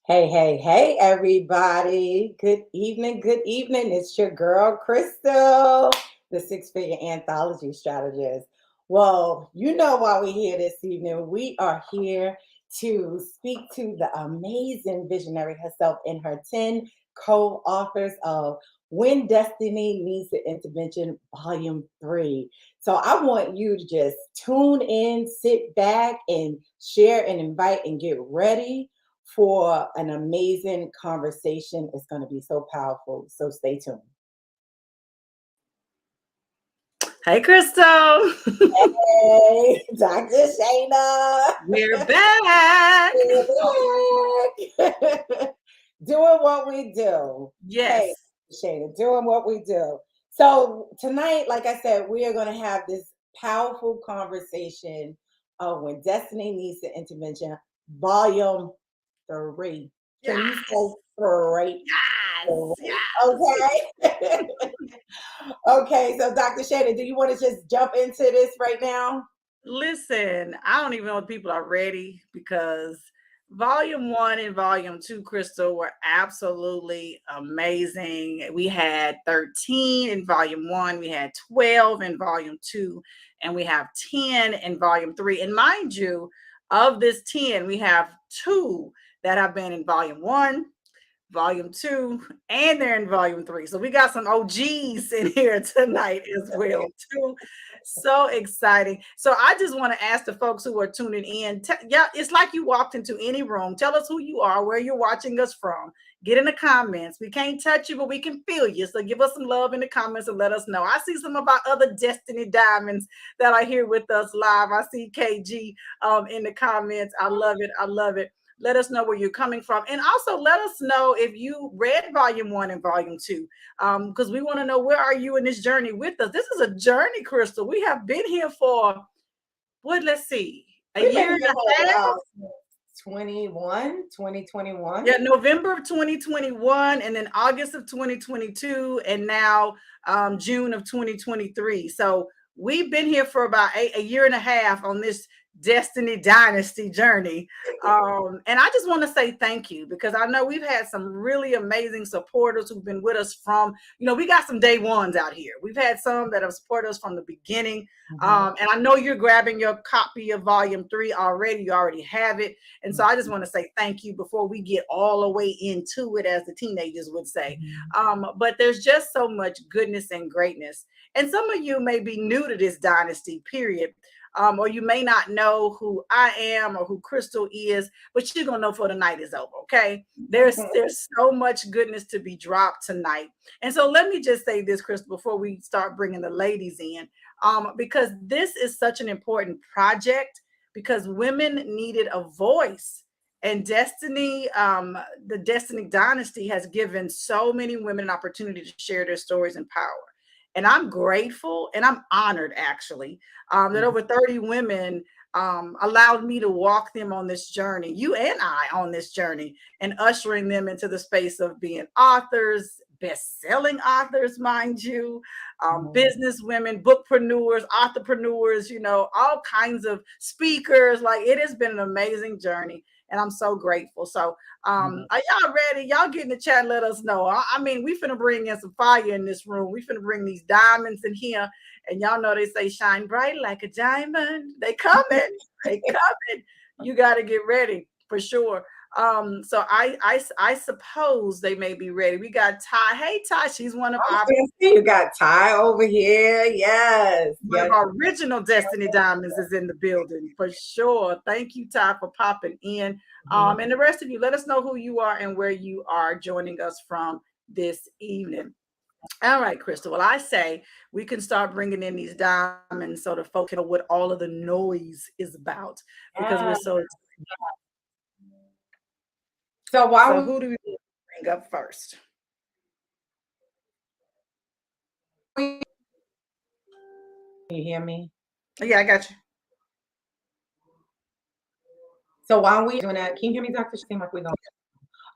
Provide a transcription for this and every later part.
Hey, hey, hey, everybody. Good evening. Good evening. It's your girl, Crystal, the six figure anthology strategist. Well, you know why we're here this evening. We are here to speak to the amazing visionary herself and her 10 co authors of When Destiny Needs an Intervention, Volume 3. So I want you to just tune in, sit back, and share and invite and get ready for an amazing conversation. It's going to be so powerful. So stay tuned. Hey, Crystal. Hey, Dr. Shayna. We're back. We're back. Doing what we do. Yes. Hey, Shayna, doing what we do. So tonight, like I said, we are going to have this powerful conversation of When Destiny Needs an Intervention, Volume 3. Can you say three? Yes. Okay. Okay. So, Dr. Shayna, do you want to just jump into this right now? Listen, I don't even know if people are ready because volume 1 and volume 2, Crystal, were absolutely amazing. We had 13 in volume 1, we had 12 in volume 2, and we have 10 in volume 3. And mind you, of this 10, we have 2 that have been in volume 1, volume 2, and they're in volume 3. So we got some OGs in here tonight as well too. So exciting. So I just want to ask the folks who are tuning in, yeah, it's like you walked into any room. Tell us who you are, where you're watching us from. Get in the comments. We can't touch you, but we can feel you. So give us some love in the comments and let us know. I see some of our other Destiny Diamonds that are here with us live. I see KG in the comments. I love it. I love it. Let us know where you're coming from. And also let us know if you read volume 1 and volume 2, because we want to know, where are you in this journey with us? This is a journey, Crystal. We have been here for, let's see, a We've been year and here a half. for 2021. Yeah, November of 2021, and then August of 2022, and now June of 2023. So we've been here for about a year and a half on this Destiny Dynasty journey. And I just want to say thank you, because I know we've had some really amazing supporters who've been with us from, we got some day ones out here. We've had some that have supported us from the beginning. And I know you're grabbing your copy of volume 3 already. You already have it. And so I just want to say thank you before we get all the way into it, as the teenagers would say. But there's just so much goodness and greatness. And some of you may be new to this dynasty, period. Or you may not know who I am or who Crystal is, but you're gonna know before the night is over. Okay, there's so much goodness to be dropped tonight. And so let me just say this, Crystal, before we start bringing the ladies in, because this is such an important project, because women needed a voice. And Destiny, the Destiny Dynasty has given so many women an opportunity to share their stories and power. And I'm grateful and I'm honored, actually, that over 30 women allowed me to walk them on this journey, you and I on this journey, and ushering them into the space of being authors, best-selling authors, mind you, business women, bookpreneurs, entrepreneurs, all kinds of speakers. Like, it has been an amazing journey. And I'm so grateful. So are y'all ready? Y'all get in the chat and let us know. I mean, we finna bring in some fire in this room. We finna bring these diamonds in here. And y'all know they say shine bright like a diamond. They coming. They coming. You got to get ready for sure. So I suppose they may be ready. We got Ty. Hey, Ty, she's one of our. You got Ty over here. Yes. One of our original Destiny Diamonds is in the building for sure. Thank you, Ty, for popping in. And the rest of you, let us know who you are and where you are joining us from this evening. All right, Crystal. Well, I say we can start bringing in these diamonds so the folks know what all of the noise is about, because we're so excited. So who do we bring up first? Can you hear me? Yeah, I got you. So while we doing that, can you hear me, Dr. Seem like we're going.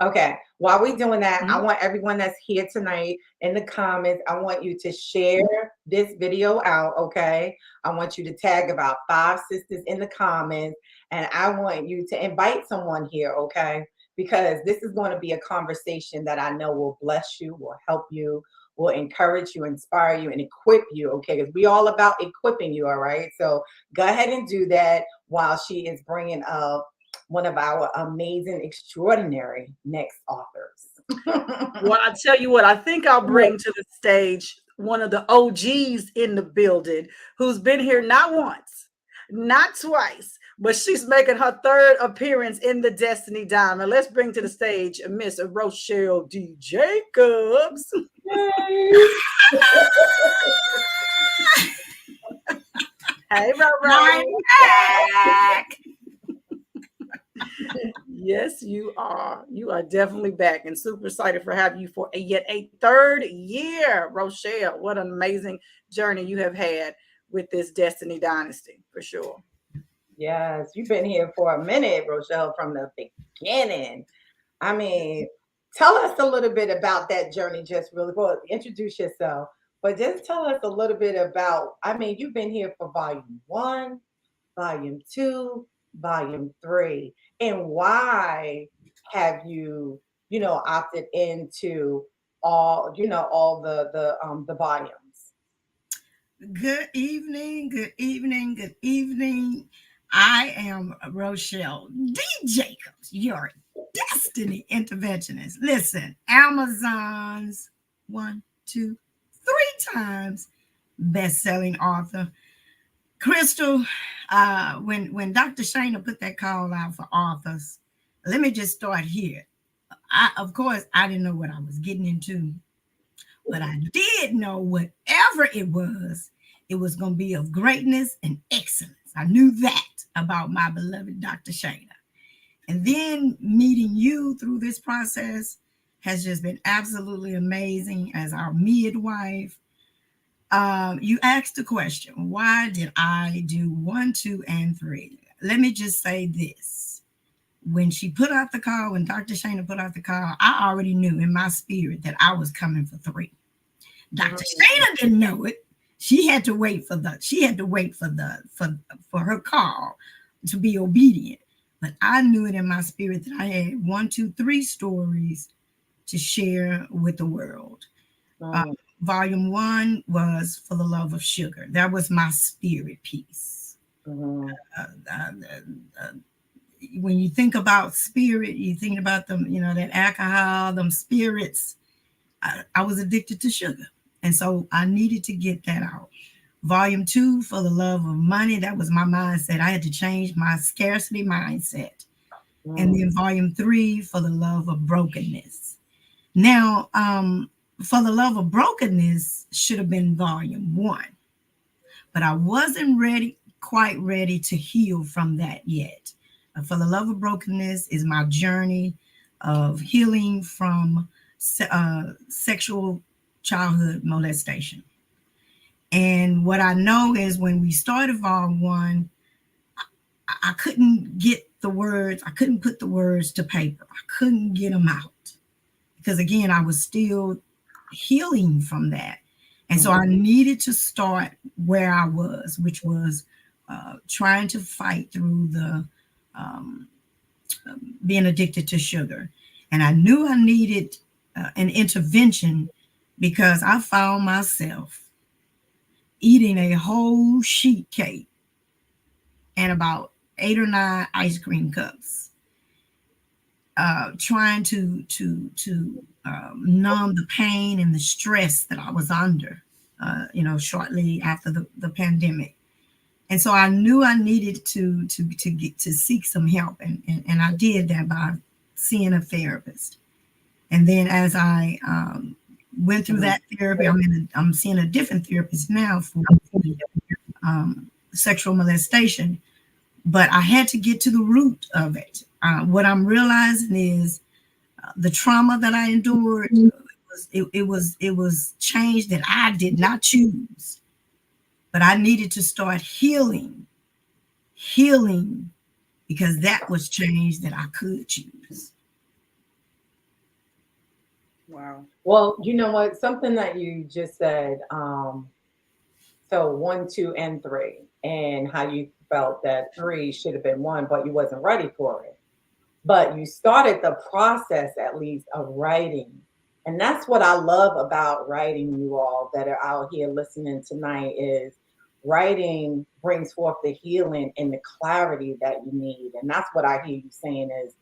Okay. While we're doing that, I want everyone that's here tonight in the comments, I want you to share this video out, okay? I want you to tag about 5 sisters in the comments, and I want you to invite someone here, okay? because this is going to be a conversation that I know will bless you, will help you, will encourage you, inspire you, and equip you. Okay, because we all about equipping you. All right, so go ahead and do that while she is bringing up one of our amazing, extraordinary next authors. Well, I tell you what, I think I'll bring to the stage one of the OGs in the building who's been here not once, not twice, but she's making her third appearance in the Destiny Diamond. Let's bring to the stage Miss Rochelle D. Jacobs. Hey, I'm back. Yes, you are. You are definitely back, and super excited for having you for yet a third year, Rochelle. What an amazing journey you have had with this Destiny Dynasty, for sure. Yes, you've been here for a minute, Rochelle, from the beginning. I mean, tell us a little bit about that journey, just really well. Introduce yourself, but just tell us a little bit about. I mean, you've been here for volume 1, volume 2, volume 3, and why have you, opted into all the volumes? Good evening, good evening, good evening. I am Rochelle D. Jacobs, your destiny interventionist. Listen, Amazon's 1, 2, 3 times best-selling author. Crystal, when Dr. Shana put that call out for authors, let me just start here. Of course, I didn't know what I was getting into, but I did know whatever it was going to be of greatness and excellence. I knew that about my beloved Dr. Shana. And then meeting you through this process has just been absolutely amazing as our midwife. You asked the question, why did I do 1, 2, and 3? Let me just say this. When she put out the call, when Dr. Shana put out the call, I already knew in my spirit that I was coming for 3. Dr. Shana didn't know it. She had to wait for her call to be obedient. But I knew it in my spirit that I had 1, 2, 3 stories to share with the world. Volume 1 was For the Love of Sugar. That was my spirit piece. When you think about spirit, you think about them, that alcohol, them spirits. I was addicted to sugar. And so I needed to get that out. Volume 2, For the Love of Money. That was my mindset. I had to change my scarcity mindset. And then volume 3, For the Love of Brokenness. Now, For the Love of Brokenness should have been volume 1, but I wasn't quite ready to heal from that yet. For the Love of Brokenness is my journey of healing from sexual childhood molestation. And what I know is when we started volume 1, I couldn't get the words. I couldn't put the words to paper. I couldn't get them out because, again, I was still healing from that. And so I needed to start where I was, which was trying to fight through the being addicted to sugar. And I knew I needed an intervention because I found myself eating a whole sheet cake and about 8 or 9 ice cream cups, trying to numb the pain and the stress that I was under, shortly after the pandemic. And so I knew I needed to seek some help, and I did that by seeing a therapist. And then as I went through that therapy, I'm seeing a different therapist now for sexual molestation, but I had to get to the root of it. What I'm realizing is the trauma that I endured, it was change that I did not choose, but I needed to start healing because that was change that I could choose. Wow. Well, you know what? Something that you just said, so 1, 2, and 3, and how you felt that 3 should have been 1, but you wasn't ready for it. but you started the process at least of writing. And that's what I love about writing, you all that are out here listening tonight, is writing brings forth the healing and the clarity that you need. And that's what I hear you saying is,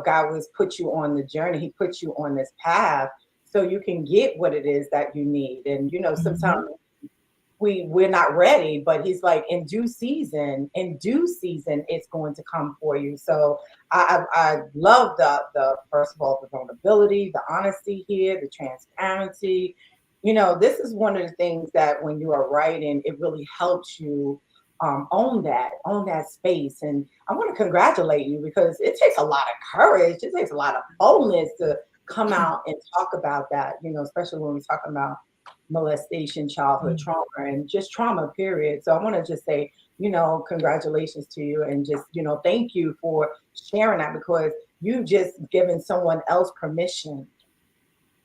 God was put you on the journey. He put you on this path so you can get what it is that you need. And, sometimes we're not ready, but he's like, in due season, it's going to come for you. So I love the first of all, the vulnerability, the honesty here, the transparency. This is one of the things that when you are writing, it really helps you own that space. And I want to congratulate you, because it takes a lot of courage. It takes a lot of boldness to come out and talk about that, especially when we're talking about molestation, childhood trauma, and just trauma, period. So I want to just say, congratulations to you, and just, thank you for sharing that, because you've just given someone else permission.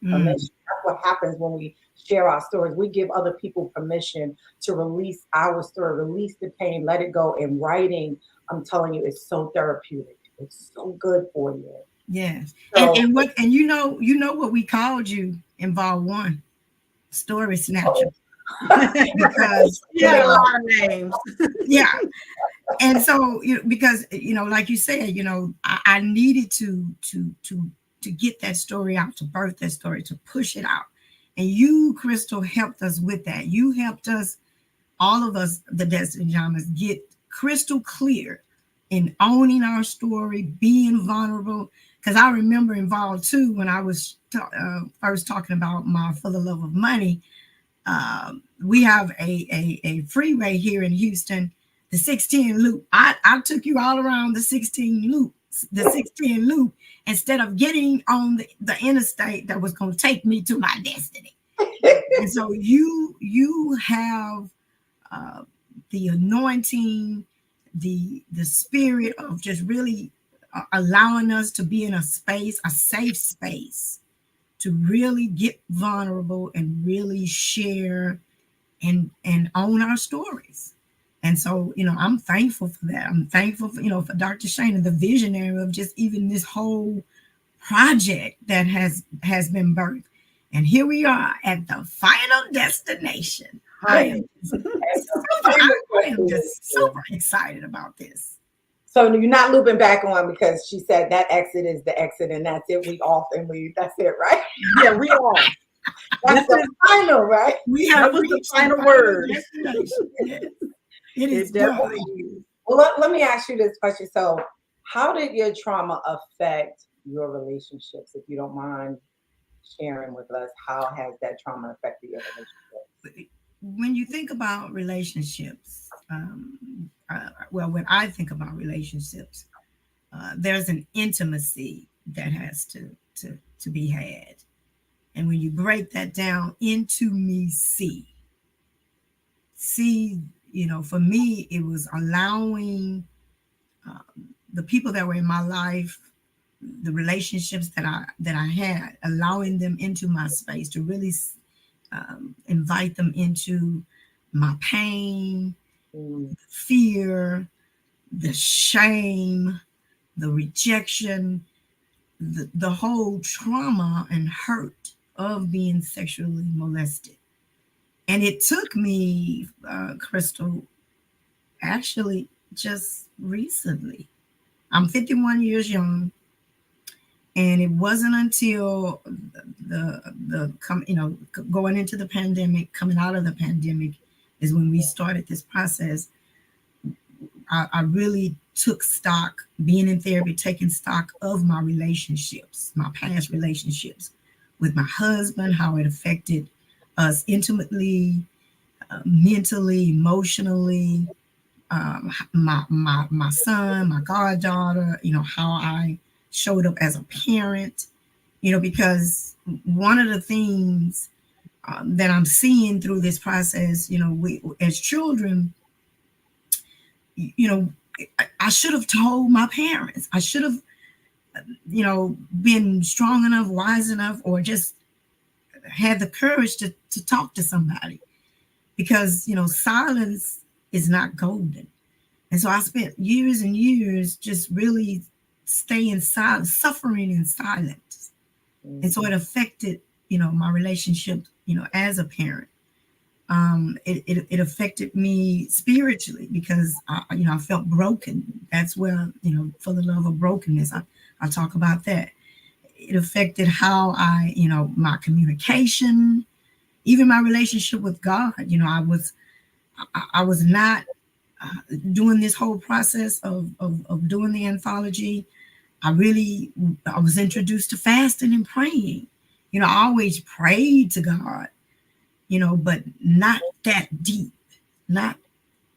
That's what happens when we share our stories. We give other people permission to release our story, release the pain, let it go. And writing, I'm telling you, it's so therapeutic. It's so good for you. Yes. So, And you know what we called you in Vol 1? Story snatcher. Because yeah, a lot of names. Yeah. And so, because, like you said, I needed to get that story out, to birth that story, to push it out. And you, Crystal, helped us with that. You helped us, all of us, the Destiny Jammers, get crystal clear in owning our story, being vulnerable. Because I remember in Vol 2, when I was first talking about my For the Love of Money, we have a freeway here in Houston, the 610 loop. I took you all around the 610 loop, instead of getting on the interstate that was going to take me to my destiny. And so you have the anointing, the spirit of just really allowing us to be in a space, a safe space, to really get vulnerable and really share and own our stories. And so, I'm thankful for that. I'm thankful for, for Dr. Shana, the visionary of just even this whole project that has been birthed. And here we are at the final destination. I am just super excited about this. So you're not looping back on, because she said that exit is the exit, and that's it. We off, and that's it, right? Yeah, we are. That's the final, right? We have the final word. Yes. It is definitely. Well, let me ask you this question. So, how did your trauma affect your relationships? If you don't mind sharing with us, how has that trauma affected your relationships? When you think about relationships, when I think about relationships, there's an intimacy that has to be had. And when you break that down into for me, it was allowing the people that were in my life, the relationships that I had, allowing them into my space, to really invite them into my pain, fear, the shame, the rejection, the whole trauma and hurt of being sexually molested. And it took me, Crystal, actually just recently. I'm 51 years young, and it wasn't until going into the pandemic, coming out of the pandemic, is when we started this process. I really took stock, being in therapy, taking stock of my relationships, my past relationships with my husband, how it affected us intimately, mentally, emotionally, my son, my goddaughter, how I showed up as a parent, because one of the things that I'm seeing through this process, we as children, I should have told my parents. I should have, been strong enough, wise enough, or just had the courage to talk to somebody, because, silence is not golden. And so I spent years and years just really stay in silence, suffering in silence. And so it affected, my relationship, as a parent. It affected me spiritually because I felt broken. That's where, for the love of brokenness, I talk about that. It affected how my communication, even my relationship with God. I was not doing this whole process of doing the anthology. I was introduced to fasting and praying. I always prayed to God, but not that deep, not,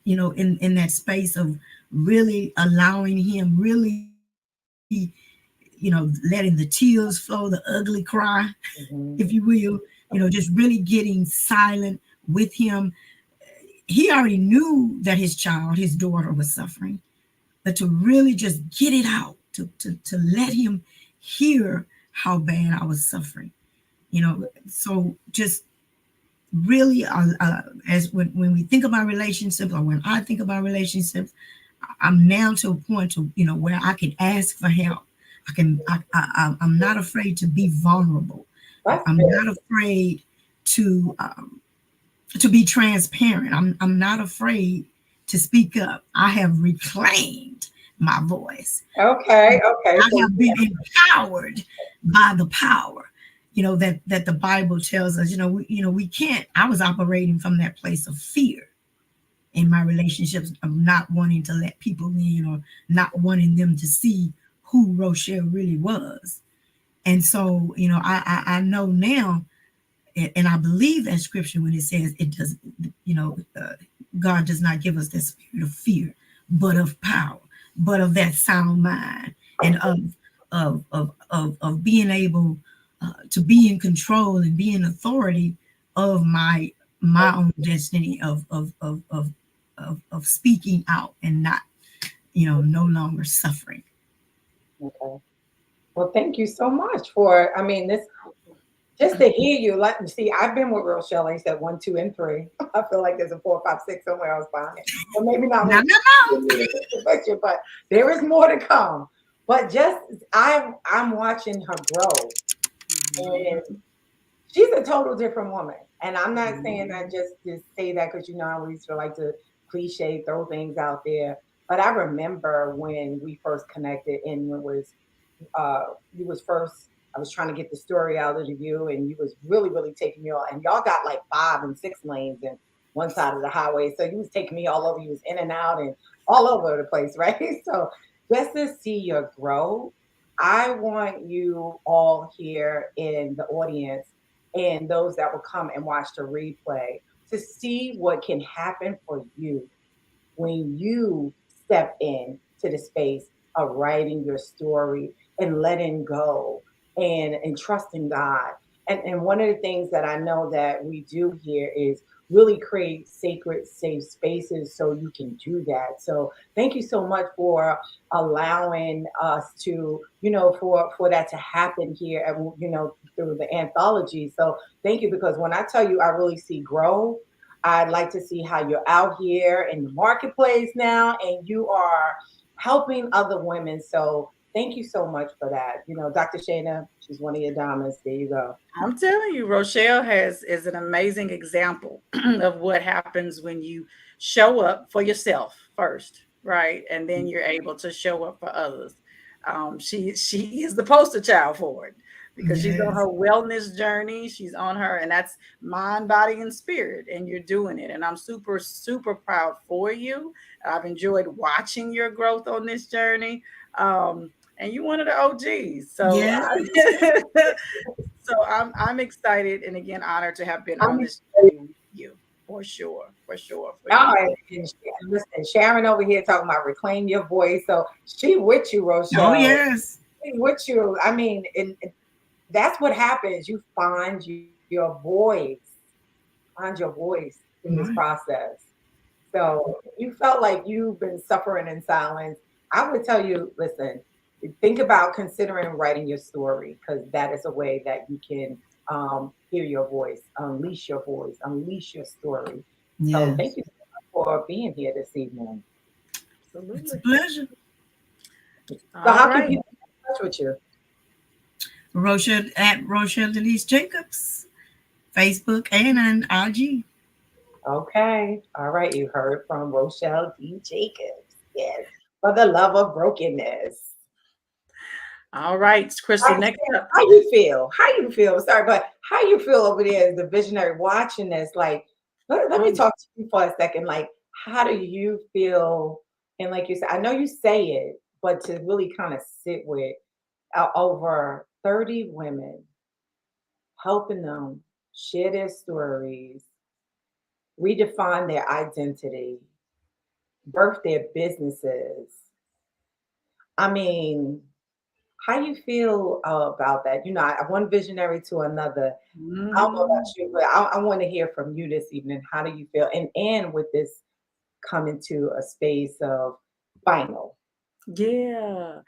in that space of really allowing him, really, letting the tears flow, the ugly cry, if you will, just really getting silent with him. He already knew that his daughter was suffering, but to really just get it out, to let him hear how bad I was suffering, so just really, as when we think about relationships, or when I think about relationships, I'm now to a point to, where I can ask for help. I'm not afraid to be vulnerable. I'm not afraid to be transparent. I'm not afraid to speak up. I have reclaimed my voice. Okay. I have been empowered by the power, that the Bible tells us. We can't. I was operating from that place of fear in my relationships, of not wanting to let people in, or not wanting them to see who Rochelle really was. And so, I know now, and I believe that scripture when it says it does, God does not give us that spirit of fear, but of power, but of that sound mind, and of being able to be in control and be in authority of my own destiny, of speaking out and not, no longer suffering. Okay. Well, thank you so much for, this, just to hear you. See, I've been with Rochelle, like you said, 1, 2, and 3. I feel like there's a 4, 5, 6 somewhere else behind it. But maybe not. No. But there is more to come. But just, I'm watching her grow. And she's a total different woman. And I'm not saying that just to say that because, I always feel like to cliche, throw things out there. But I remember when we first connected, and it was, you was first, I was trying to get the story out of you, and you was really, really taking me all, and y'all got like 5 and 6 lanes and one side of the highway. So you was taking me all over, you was in and out and all over the place, right? So just to see your growth, I want you all here in the audience and those that will come and watch the replay to see what can happen for you when you step in to the space of writing your story and letting go and trusting God. And one of the things that I know that we do here is really create sacred, safe spaces so you can do that. So thank you so much for allowing us to, for that to happen here, and through the anthology. So thank you, because when I tell you I really see growth, I'd like to see how you're out here in the marketplace now, and you are helping other women. So thank you so much for that. Dr. Shana, she's one of your diamonds. There you go. I'm telling you, Rochelle is an amazing example of what happens when you show up for yourself first, right? And then you're able to show up for others. She is the poster child for it, because she's on her wellness journey. She's on her, and that's mind, body, and spirit. And you're doing it. And I'm super, super proud for you. I've enjoyed watching your growth on this journey. And you one of the OGs. So, so I'm excited, and again honored to have been on this journey with you. For sure. All right. And listen, Sharon over here talking about reclaim your voice. So she with you, Rochelle. Oh, yes. She with you. And that's what happens. You find your voice. Find your voice in this process. So you felt like you've been suffering in silence. I would tell you, listen, think about considering writing your story, because that is a way that you can hear your voice, unleash your story. Yes. So thank you so much for being here this evening. It's a pleasure. So how can people touch with you? Rochelle at Rochelle Denise Jacobs, Facebook and on IG. Okay. All right. You heard from Rochelle D. Jacobs. Yes. For the love of brokenness. All right, Crystal, next up. How you feel? How you feel? Sorry, but how you feel over there as the visionary watching this? Like, let me talk to you for a second. Like, how do you feel? And like you said, I know you say it, but to really kind of sit with over 30 women, helping them share their stories, redefine their identity, birth their businesses. I mean, how you feel about that? You know, one visionary to another. I don't know about you, but I want to hear from you this evening. How do you feel? And with this coming to a space of final. Yeah.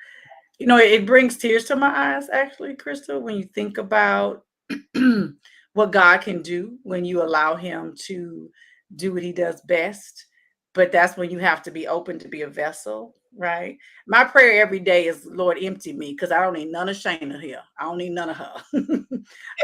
You know, it brings tears to my eyes, actually, Crystal, when you think about what God can do when you allow Him to do what He does best. But that's when you have to be open to be a vessel, right? My prayer every day is, Lord, empty me, because I don't need none of Shayna here. I don't need none of her.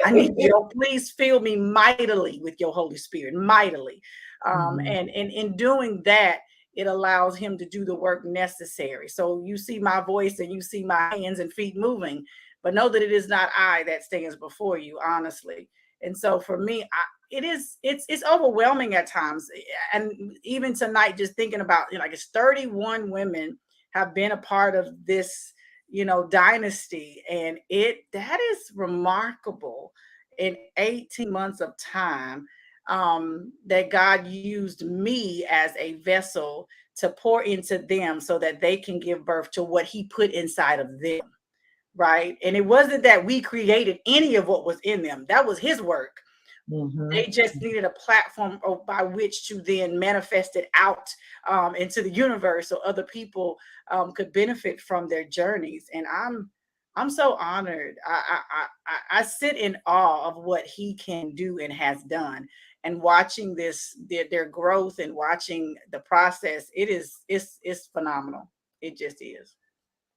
I need you. Please fill me mightily with your Holy Spirit, mightily. And in doing that, it allows him to do the work necessary. So you see my voice and you see my hands and feet moving, but know that it is not I that stands before you, honestly. And so for me, it's overwhelming at times. And even tonight, just thinking about, like, it's 31 women have been a part of this, dynasty. And that is remarkable in 18 months of time. That God used me as a vessel to pour into them so that they can give birth to what He put inside of them, right? And it wasn't that we created any of what was in them. That was His work. They just needed a platform by which to then manifest it out into the universe so other people could benefit from their journeys. And I'm so honored. I sit in awe of what He can do and has done. And watching their growth and watching the process, it's phenomenal. It just is.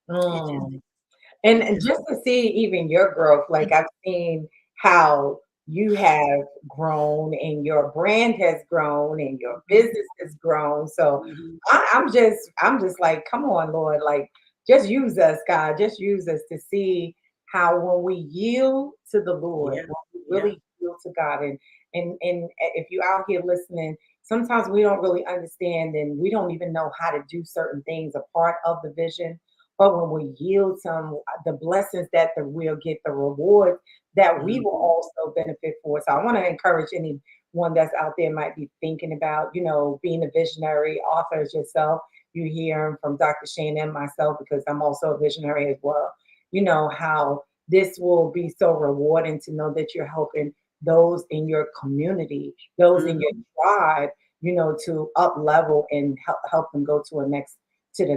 And just to see even your growth, like I've seen how you have grown and your brand has grown and your business has grown. So I'm just like, come on, Lord, like just use us, God, just use us to see how when we yield to the Lord, when we really yield to God, and if you're out here listening, sometimes we don't really understand and we don't even know how to do certain things, a part of the vision. But when we yield some, the blessings that we'll get, the rewards that we will also benefit for. So I want to encourage anyone that's out there might be thinking about, being a visionary author as yourself. You hear from Dr. Shane and myself, because I'm also a visionary as well. How this will be so rewarding to know that you're helping those in your community, those in your tribe, to up level and help them go to the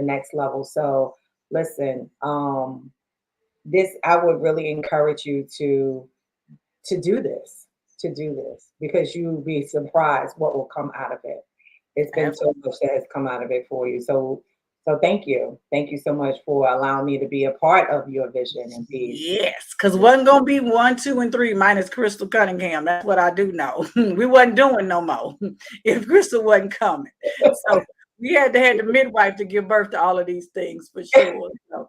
next level. So listen, I would really encourage you to do this, because you'll be surprised what will come out of it. It's been so much that has come out of it for you. So thank you so much for allowing me to be a part of your vision and be. Yes, because wasn't gonna be 1, 2, and 3 minus Crystal Cunningham. That's what I do know. We wasn't doing no more if Crystal wasn't coming. So we had to have the midwife to give birth to all of these things for sure. So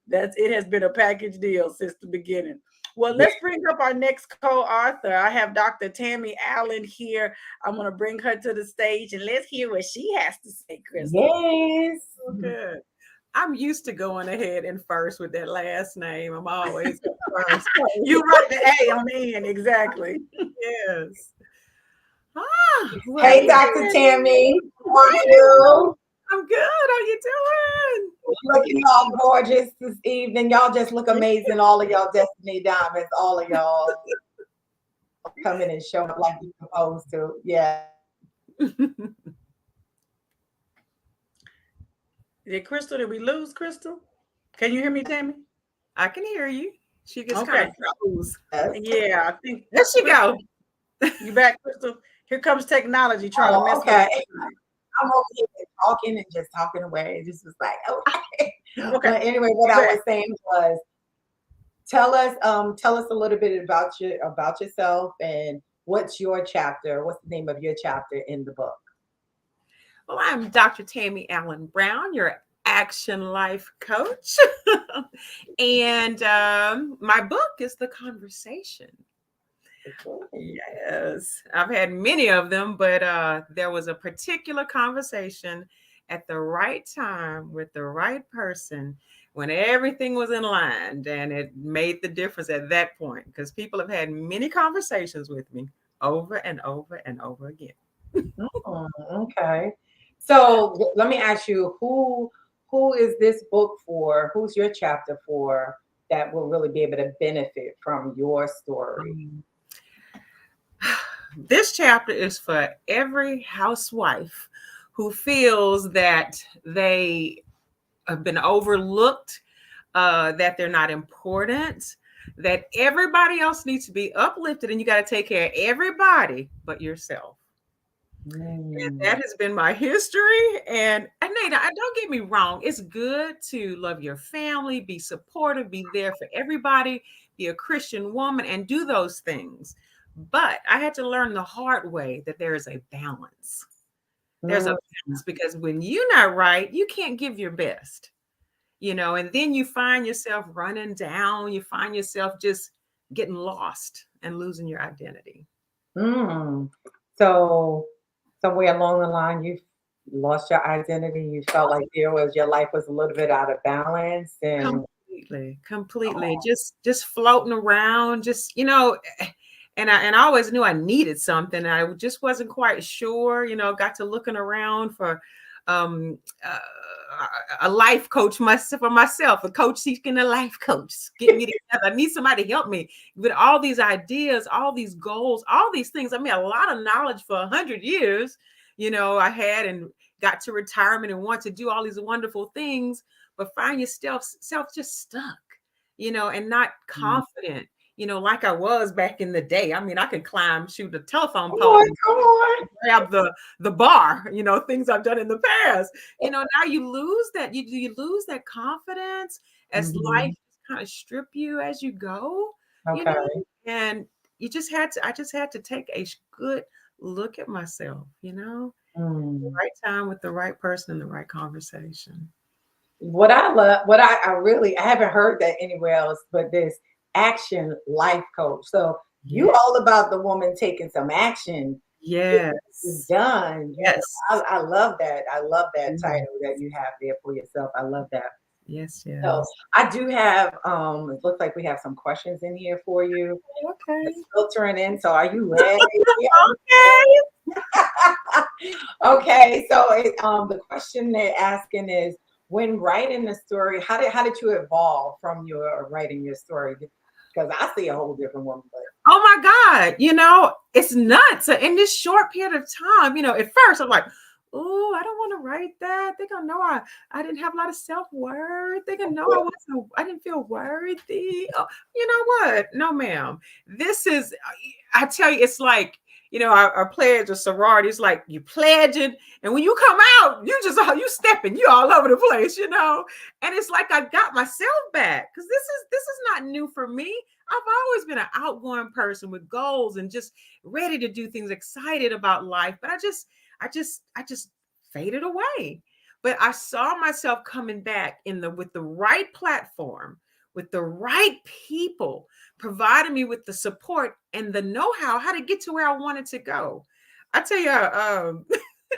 it has been a package deal since the beginning. Well, let's bring up our next co-author. I have Dr. Tammy Allen here. I'm going to bring her to the stage and let's hear what she has to say, Crystal. Yes. So good. I'm used to going ahead and first with that last name. I'm always first. You write the A on the end, exactly. Yes. Hey, Dr. Tammy. How are you? I'm good. How you doing? Looking all gorgeous this evening. Y'all just look amazing. All of y'all Destiny Diamonds. All of y'all coming and showing up like you're supposed to. Yeah. Did we lose Crystal? Can you hear me, Tammy? I can hear you. She gets kind of froze. Yeah, I think. There she go. You back, Crystal? Here comes technology trying to mess okay. I'm over here talking and just talking away. It just was like, okay. Okay. But anyway, what I was saying was, tell us a little bit about yourself and what's your chapter. What's the name of your chapter in the book? Well, I'm Dr. Tammy Allen Brown, your action life coach. And my book is The Conversation. Yes, I've had many of them, but there was a particular conversation at the right time with the right person when everything was in line, and it made the difference at that point because people have had many conversations with me over and over and over again. Oh, okay. So let me ask you, who is this book for? Who's your chapter for that will really be able to benefit from your story? This chapter is for every housewife who feels that they have been overlooked, that they're not important, that everybody else needs to be uplifted, and you got to take care of everybody but yourself. And that has been my history. And Nada, don't get me wrong. It's good to love your family, be supportive, be there for everybody, be a Christian woman, and do those things. But I had to learn the hard way that there is a balance. There's a balance because when you're not right, you can't give your best, and then you find yourself running down. You find yourself just getting lost and losing your identity. So somewhere along the line, you lost your identity. You felt like your life was a little bit out of balance, and completely, just floating around, just and I always knew I needed something. I just wasn't quite sure. Got to looking around for a life coach for myself, a coach seeking a life coach. Get me together. I need somebody to help me with all these ideas, all these goals, all these things. I mean, a lot of knowledge for 100 years, I had and got to retirement and want to do all these wonderful things, but find yourself just stuck, and not confident. Like I was back in the day. I mean, I could shoot a telephone pole, grab the bar, things I've done in the past. Now you lose that. You lose that confidence as life kind of strip you as you go. okay. And I just had to take a good look at myself, the right time with the right person and the right conversation. What I love, I haven't heard that anywhere else, but this action life coach. So you all about the woman taking some action. Yes. It's done. Yes. I love that. I love that title that you have there for yourself. I love that. Yes. So I do have, it looks like we have some questions in here for you. Okay. It's filtering in. So are you ready? Okay. Okay. So the question they're asking is, when writing the story, how did you evolve from your writing your story? Because I see a whole different woman. But oh my God, it's nuts. In this short period of time, at first I'm like, oh, I don't want to write that. They're gonna know I didn't have a lot of self-worth. They're gonna know I didn't feel worthy. Oh, you know what? No, ma'am. This is, I tell you, it's like, our pledge of sorority is like you pledging, and when you come out, you stepping, you all over the place, and it's like I got myself back because this is not new for me. I've always been an outgoing person with goals and just ready to do things, excited about life, but I just faded away. But I saw myself coming back with the right platform, with the right people, providing me with the support and the know-how how to get to where I wanted to go. I tell you,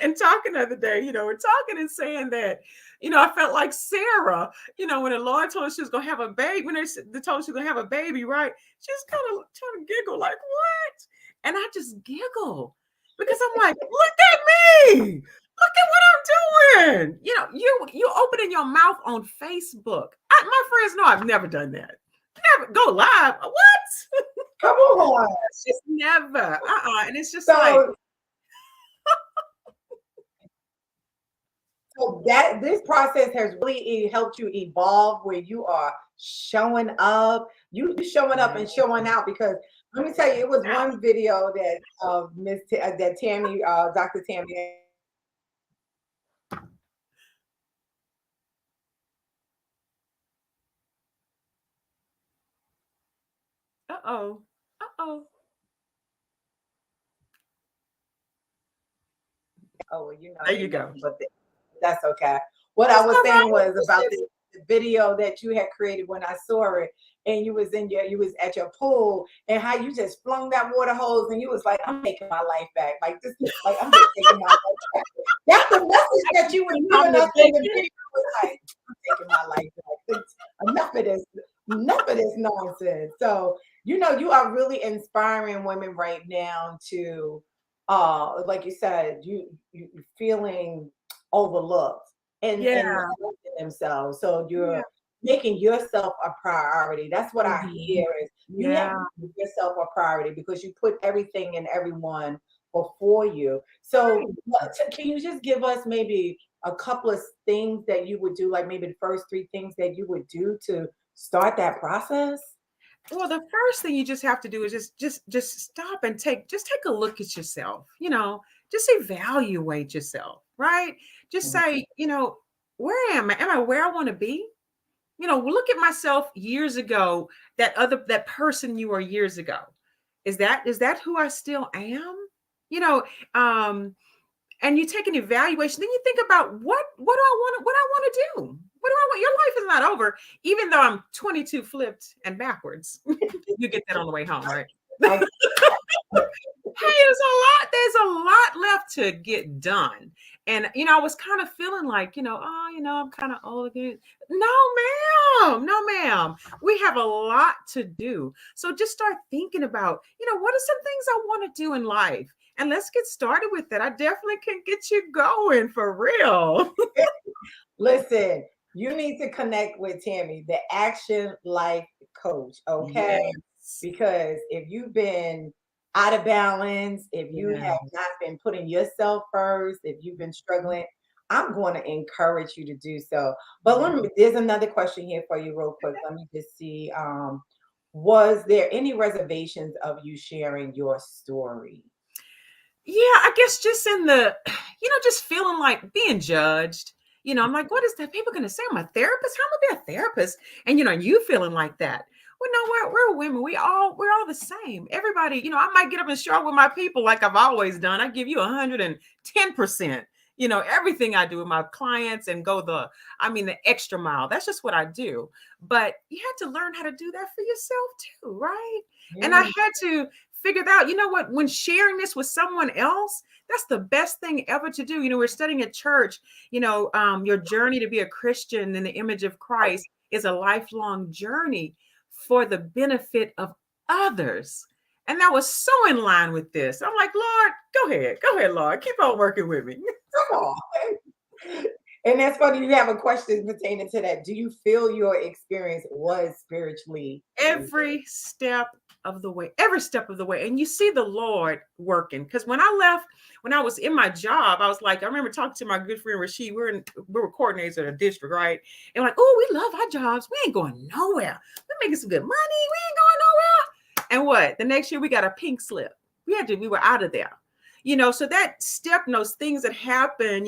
and talking the other day, we're talking and saying that, I felt like Sarah, when the Lord told her she was going to have a baby, when they told her she was going to have a baby, right? She was kind of trying to giggle like, what? And I just giggle because I'm like, look at me. Look at what I'm doing. You opening your mouth on Facebook. My friends know I've never done that. Never go live. What? Come on. Just never. And it's just like. So this process has really helped you evolve where you are showing up. You showing up and showing out, because let me tell you, it was one video that that Tammy, Dr. Tammy Uh-oh. Uh-oh. Oh, well, you know, There you go. but that's okay. What That's I was all saying right. was about the video that you had created when I saw it, and you was at your pool, and how you just flung that water hose, and you was like, "I'm taking my life back." Like this, like I'm just taking my life back. That's the message that you were giving us in the video. Was like, I'm taking my life back. Enough of this. Enough of this nonsense. So you know, you are really inspiring women right now to, like you said, you feeling overlooked and Yeah. neglecting themselves. So Yeah. you're making yourself a priority. That's what I Mhm. hear is you have Yeah. to make yourself a priority because you put everything and everyone before you. So can you just give us maybe a couple of things that you would do, like maybe the first 3 things that you would do to start that process? Well, the first thing you just have to do is just stop and take a look at yourself. Just evaluate yourself, right? Just say, where am I? Am I where I want to be? Look at myself years ago, that person you were years ago. Is that who I still am? You know, um, and you take an evaluation, then you think about what I want to do. What do I want? Your life is not over, even though I'm 22 flipped and backwards. You get that on the way home, right? Like, Hey, there's a lot left to get done. And I was kind of feeling like, I'm kind of old again. No, ma'am. We have a lot to do. So just start thinking about, what are some things I want to do in life? And let's get started with that. I definitely can get you going for real. listen, you need to connect with Tammy, the Action Life Coach, okay? Yes. Because if you've been out of balance, if you Yeah. have not been putting yourself first, if you've been struggling, I'm going to encourage you to do so. But there's another question here for you, real quick. Let me just see. Was there any reservations of you sharing your story? Yeah, I guess just in the, just feeling like being judged. I'm like, what is that? People going to say I'm a therapist? How am I be a therapist? And you feeling like that. Well, no, we're women. We're all the same. Everybody, I might get up and show up with my people like I've always done. I give you 110%. Everything I do with my clients and go the extra mile. That's just what I do. But you had to learn how to do that for yourself too, right? Yeah. And I had to figure out, what, when sharing this with someone else, that's the best thing ever to do. We're studying at church, your journey to be a Christian in the image of Christ is a lifelong journey for the benefit of others. And that was so in line with this. I'm like, Lord, go ahead, Lord, keep on working with me. Come on. And that's funny. You have a question pertaining to that. Do you feel your experience was spiritually? Every step of the way. And you see the Lord working. Because when I was in my job, I was like, I remember talking to my good friend Rasheed. We were coordinators at a district, right? And like, oh, we love our jobs. We ain't going nowhere. We're making some good money. We ain't going nowhere. And what? The next year we got a pink slip. We were out of there. So that step, those things that happen,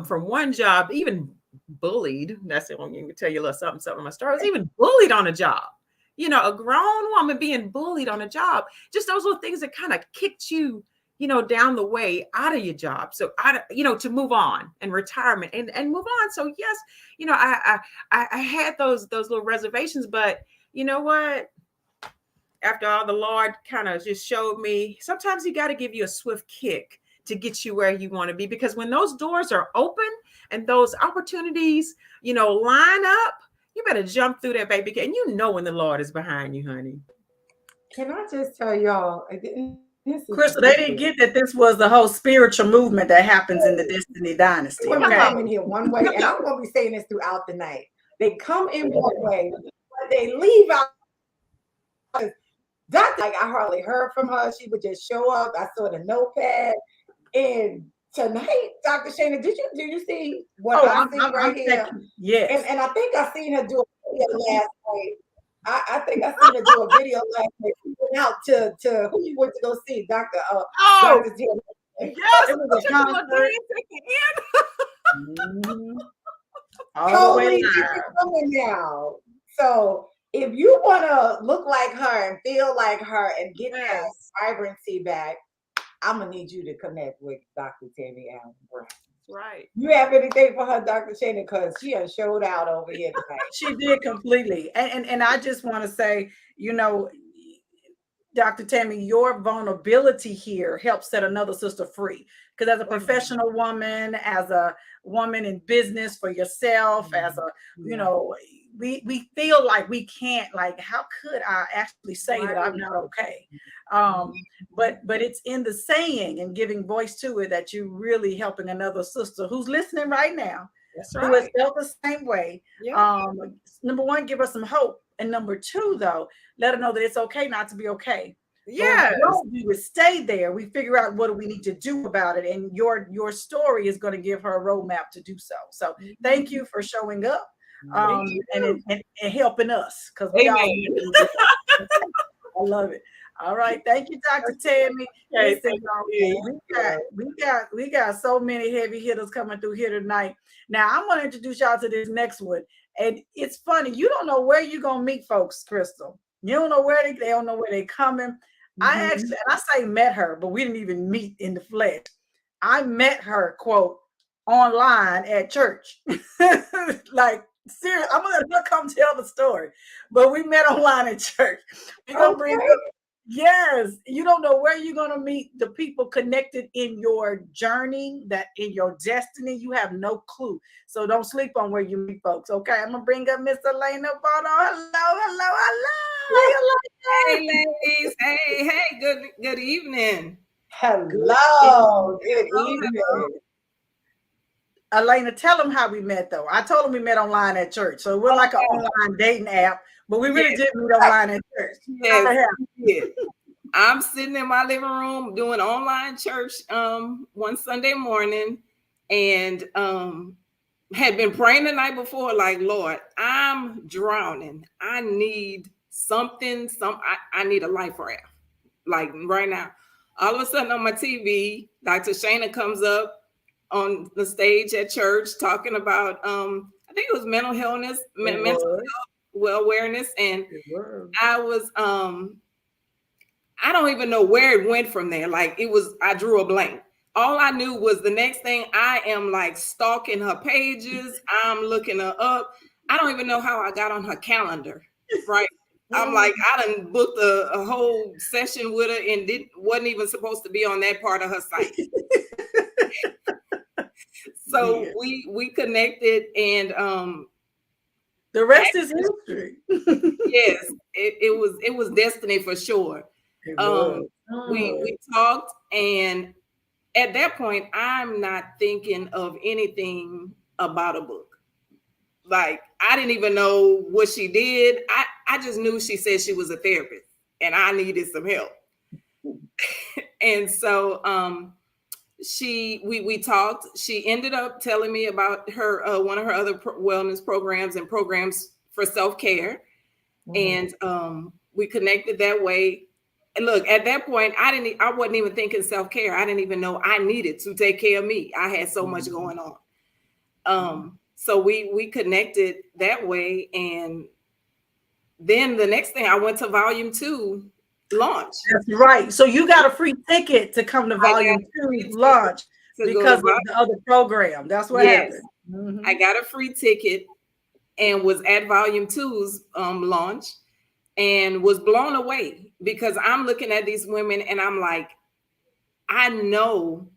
from one job, even bullied. That's it. I'm going to tell you a little something on my story. I was even bullied on a job. A grown woman being bullied on a job. Just those little things that kind of kicked you, down the way out of your job. So to move on and retirement and move on. So yes, I had those little reservations, but you know what? After all, the Lord kind of just showed me, sometimes he got to give you a swift kick to get you where you want to be. Because when those doors are open and those opportunities, line up, you better jump through that, baby. And when the Lord is behind you, honey. Can I just tell y'all, Crystal, they didn't get that this was the whole spiritual movement that happens in the Destiny Dynasty. Women Okay. come in here one way, and I'm going to be saying this throughout the night. They come in one way, but they leave out. That's like I hardly heard from her. She would just show up. I saw the notepad. And tonight, Dr. Shana, do you see what I see right here? Yes. And I think I seen her do a video last night. I think I seen her do a video last night. She went out to who you went to go see, Dr. Dr. Jim. Yes, it was a concert. All the way Totally different woman now. So if you want to look like her and feel like her and get that Yes. vibrancy back, I'm gonna need you to connect with Dr. Tammy Allen Brown. Right. You have anything for her, Dr. Shana? Because she has showed out over here tonight. She did completely. And I just want to say, you know, Dr. Tammy, your vulnerability here helps set another sister free. Because as a professional woman, as a woman in business for yourself, as a, you know, we feel like we can't, like, how could I actually say that I'm not okay? But it's in the saying and giving voice to it that you're really helping another sister who's listening right now, That's who has right. felt the same way. Yeah. Number one, give her some hope. And number two, though, let her know that it's okay not to be okay. But Yes. we don't do is stay there. We figure out what do we need to do about it. And your story is going to give her a roadmap to do so. So thank you for showing up and helping us, because we all need it. I love it. All right. Thank you, Dr. Tammy. Okay, Listen, y'all, we got so many heavy hitters coming through here tonight. Now I'm going to introduce y'all to this next one. And it's funny, you don't know where you're gonna meet folks, Crystal. You don't know where they don't know where they're coming. I actually, and I say met her, but we didn't even meet in the flesh. I met her, quote, online at church. Like, serious, I'm gonna let her come tell the story. But we met online at church. We're gonna bring up. Yes, you don't know where you're going to meet the people connected in your journey, that in your destiny, you have no clue. So don't sleep on where you meet folks. Okay, I'm going to bring up Miss Elena Bono. Hello. Hey, ladies. Hey, good evening. Hello. Good evening. Elena, tell them how we met, though. I told them we met online at church. So we're like an online dating app, but we really did meet online at church. Yes, I'm sitting in my living room doing online church one Sunday morning, and had been praying the night before, like, Lord, I'm drowning. I need something. I need a life raft, like right now. All of a sudden on my TV, Dr. Shana comes up on the stage at church talking about I think it was mental illness, mental health, well awareness, and I was I don't even know where it went from there. Like, it was, I drew a blank. All I knew was the next thing I am like stalking her pages. I'm looking her up. I don't even know how I got on her calendar, right? I'm like, I done booked a whole session with her and wasn't even supposed to be on that part of her site. So we connected, and the rest is history. Yes, it was destiny for sure. We talked, and at that point, I'm not thinking of anything about a book. Like, I didn't even know what she did. I just knew she said she was a therapist and I needed some help. And so we talked. She ended up telling me about her one of her other wellness programs and programs for self-care. And we connected that way. And look, at that point, I wasn't even thinking self-care. I didn't even know I needed to take care of me. I had so much going on. So we connected that way. And then the next thing, I went to Volume 2 launch. That's right. So you got a free ticket to come to Volume 2 launch because of the other program. That's what happened. I got a free ticket and was at Volume 2's launch, and was blown away, because I'm looking at these women and I'm like, I know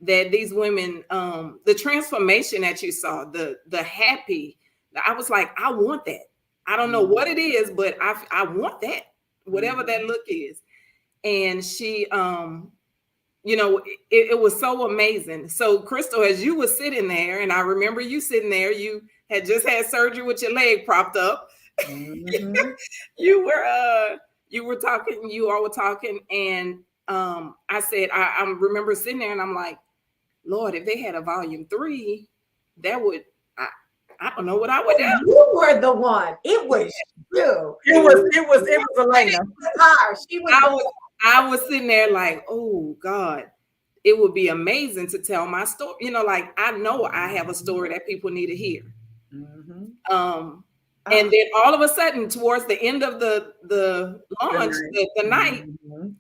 that these women, the transformation that you saw, the happy, I was like, I want that. I don't know what it is, but I want that, whatever that look is. And she, you know, it was so amazing. So Crystal, as you were sitting there, and I remember you sitting there, you had just had surgery with your leg propped up. You were talking, you all were talking, and I said, I remember sitting there and I'm like, Lord, if they had a Volume 3, that would, I don't know what I would do. You were the one. It was you. It was Elena. I was sitting there like, oh God, it would be amazing to tell my story. You know, like, I know I have a story that people need to hear. And then all of a sudden, towards the end of the launch, the night,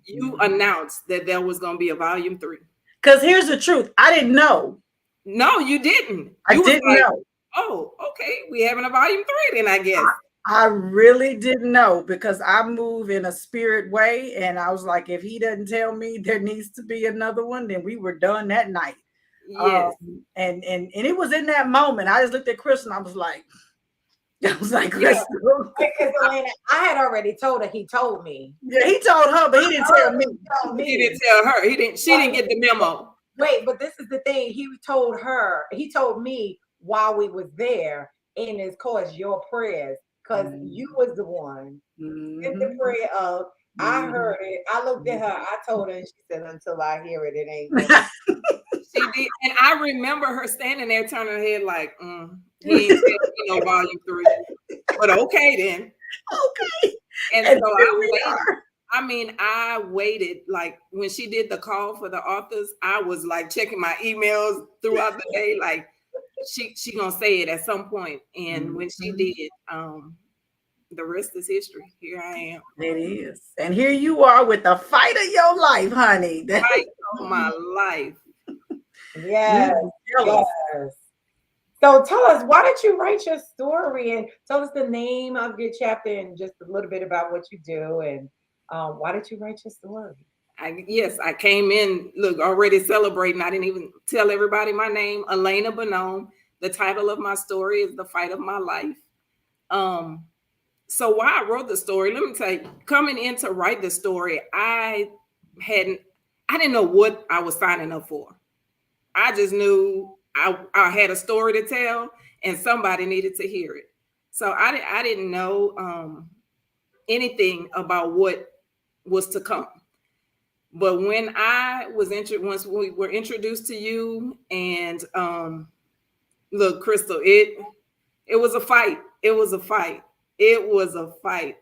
you announced that there was going to be a volume 3. Because here's the truth. I didn't know. No, you didn't. I didn't know. Oh, okay. We having a volume 3 then, I guess. I really didn't know, because I move in a spirit way. And I was like, if he doesn't tell me there needs to be another one, then we were done that night. Yes. And it was in that moment. I just looked at Chris and I was like, Chris. Because Elena, I had already told her, he told me. Yeah, he told her, but he didn't tell me. He didn't tell her. She didn't get the memo. Wait, but this is the thing. He told me while we was there, and it's cause your prayers, because you was the one in the prayer of, I heard it. I looked at her, I told her, and she said, until I hear it, it ain't good. She did. And I remember her standing there turning her head like, he ain't said, volume 3. But okay then. Okay. And so I waited, like when she did the call for the authors, I was like checking my emails throughout the day, like she gonna say it at some point. And when she did, the rest is history. Here I am. It is. And here you are with the fight of your life, honey. The fight of my life. Yes. Yes. So tell us, why did you write your story, and tell us the name of your chapter and just a little bit about what you do, and why did you write your story? I came in, already celebrating. I didn't even tell everybody my name, Elena Bonhomme. The title of my story is The Fight of My Life. So why I wrote the story, let me tell you, coming in to write the story, I didn't know what I was signing up for. I just knew I had a story to tell and somebody needed to hear it. So I didn't know anything about what was to come. But when once we were introduced to you, and look, Crystal, it was a fight. It was a fight. It was a fight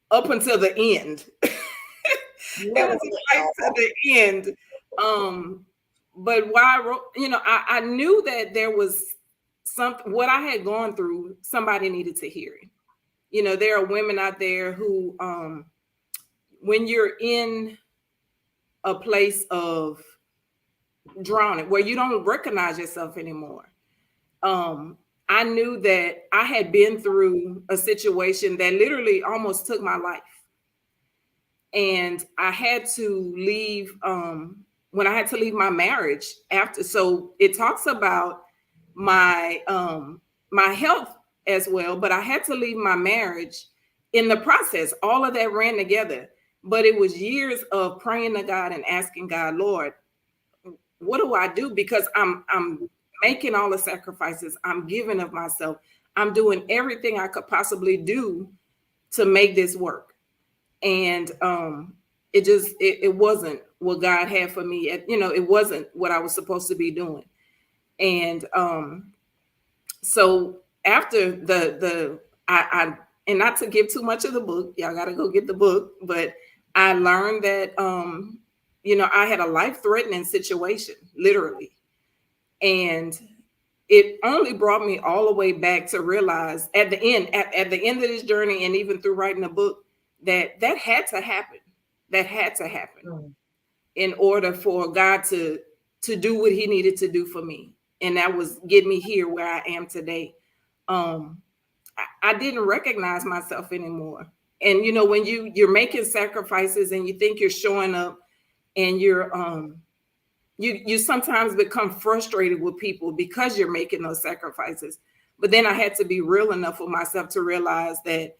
up until the end. It was a fight to the end. But why I wrote, I knew that there was something, what I had gone through, somebody needed to hear it. There are women out there who, when you're in a place of drowning, where you don't recognize yourself anymore, I knew that I had been through a situation that literally almost took my life. And I had to leave, when I had to leave my marriage after. So it talks about my health as well, but I had to leave my marriage in the process. All of that ran together, but it was years of praying to God and asking God, Lord, what do I do? Because I'm making all the sacrifices. I'm giving of myself. I'm doing everything I could possibly do to make this work. And it wasn't what God had for me. It wasn't what I was supposed to be doing. And so after and not to give too much of the book, y'all got to go get the book, but I learned that, I had a life-threatening situation, literally. And it only brought me all the way back to realize at the end of this journey, and even through writing the book, that had to happen. That had to happen in order for God to do what he needed to do for me. And that was get me here where I am today. I didn't recognize myself anymore. And, when you're making sacrifices and you think you're showing up, and you're, you sometimes become frustrated with people because you're making those sacrifices. But then I had to be real enough with myself to realize that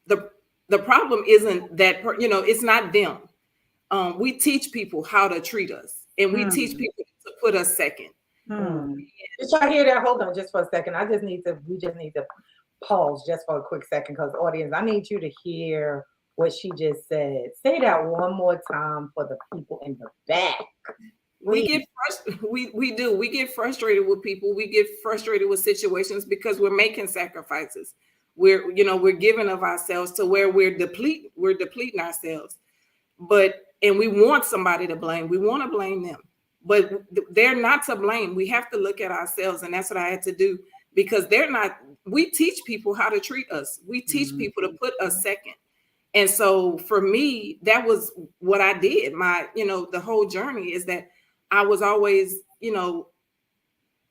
the problem isn't that, it's not them. We teach people how to treat us, and we teach people to put us second. Did y'all hear that? Hold on just for a second. We just need to pause just for a quick second, because audience, I need you to hear what she just said. Say that one more time for the people in the back. We get frustrated with people. We get frustrated with situations because we're making sacrifices. We're giving of ourselves to where we're depleting ourselves. And we want somebody to blame. We want to blame them, but they're not to blame. We have to look at ourselves, and that's what I had to do, because they're not. we teach people how to treat us. We teach people to put us second. And so for me, that was what I did. My, the whole journey is that I was always,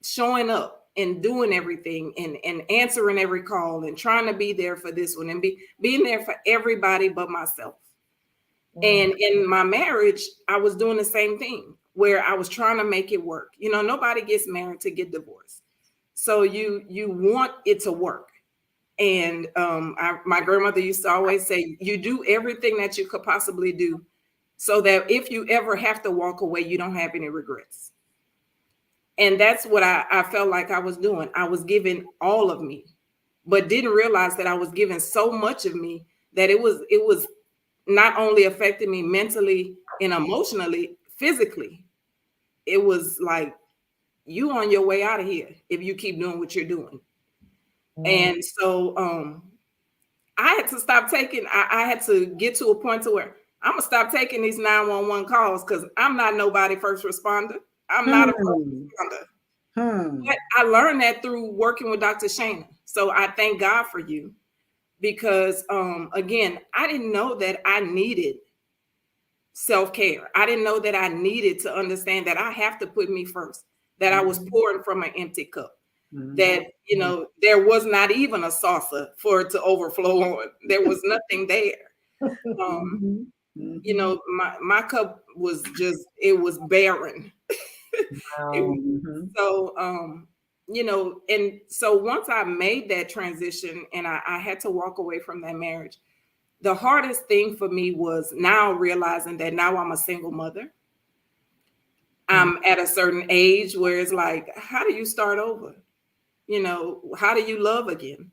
showing up and doing everything and answering every call and trying to be there for this one and being there for everybody but myself. And in my marriage, I was doing the same thing where I was trying to make it work. Nobody gets married to get divorced. So you want it to work. And my grandmother used to always say, you do everything that you could possibly do so that if you ever have to walk away, you don't have any regrets. And that's what I felt like I was doing. I was giving all of me, but didn't realize that I was giving so much of me that it was not only affecting me mentally and emotionally, physically. It was like, you on your way out of here if you keep doing what you're doing. And so I had to stop taking, I had to get to a point to where I'm gonna stop taking these 911 calls because I'm not nobody first responder. I'm not a first responder. But I learned that through working with Dr. Shana. So I thank God for you because again, I didn't know that I needed self-care. I didn't know that I needed to understand that I have to put me first, that I was pouring from an empty cup. That, there was not even a saucer for it to overflow on. There was nothing there. My cup was just, it was barren. So, and so once I made that transition and I had to walk away from that marriage, the hardest thing for me was now realizing that now I'm a single mother. I'm at a certain age where it's like, how do you start over? How do you love again?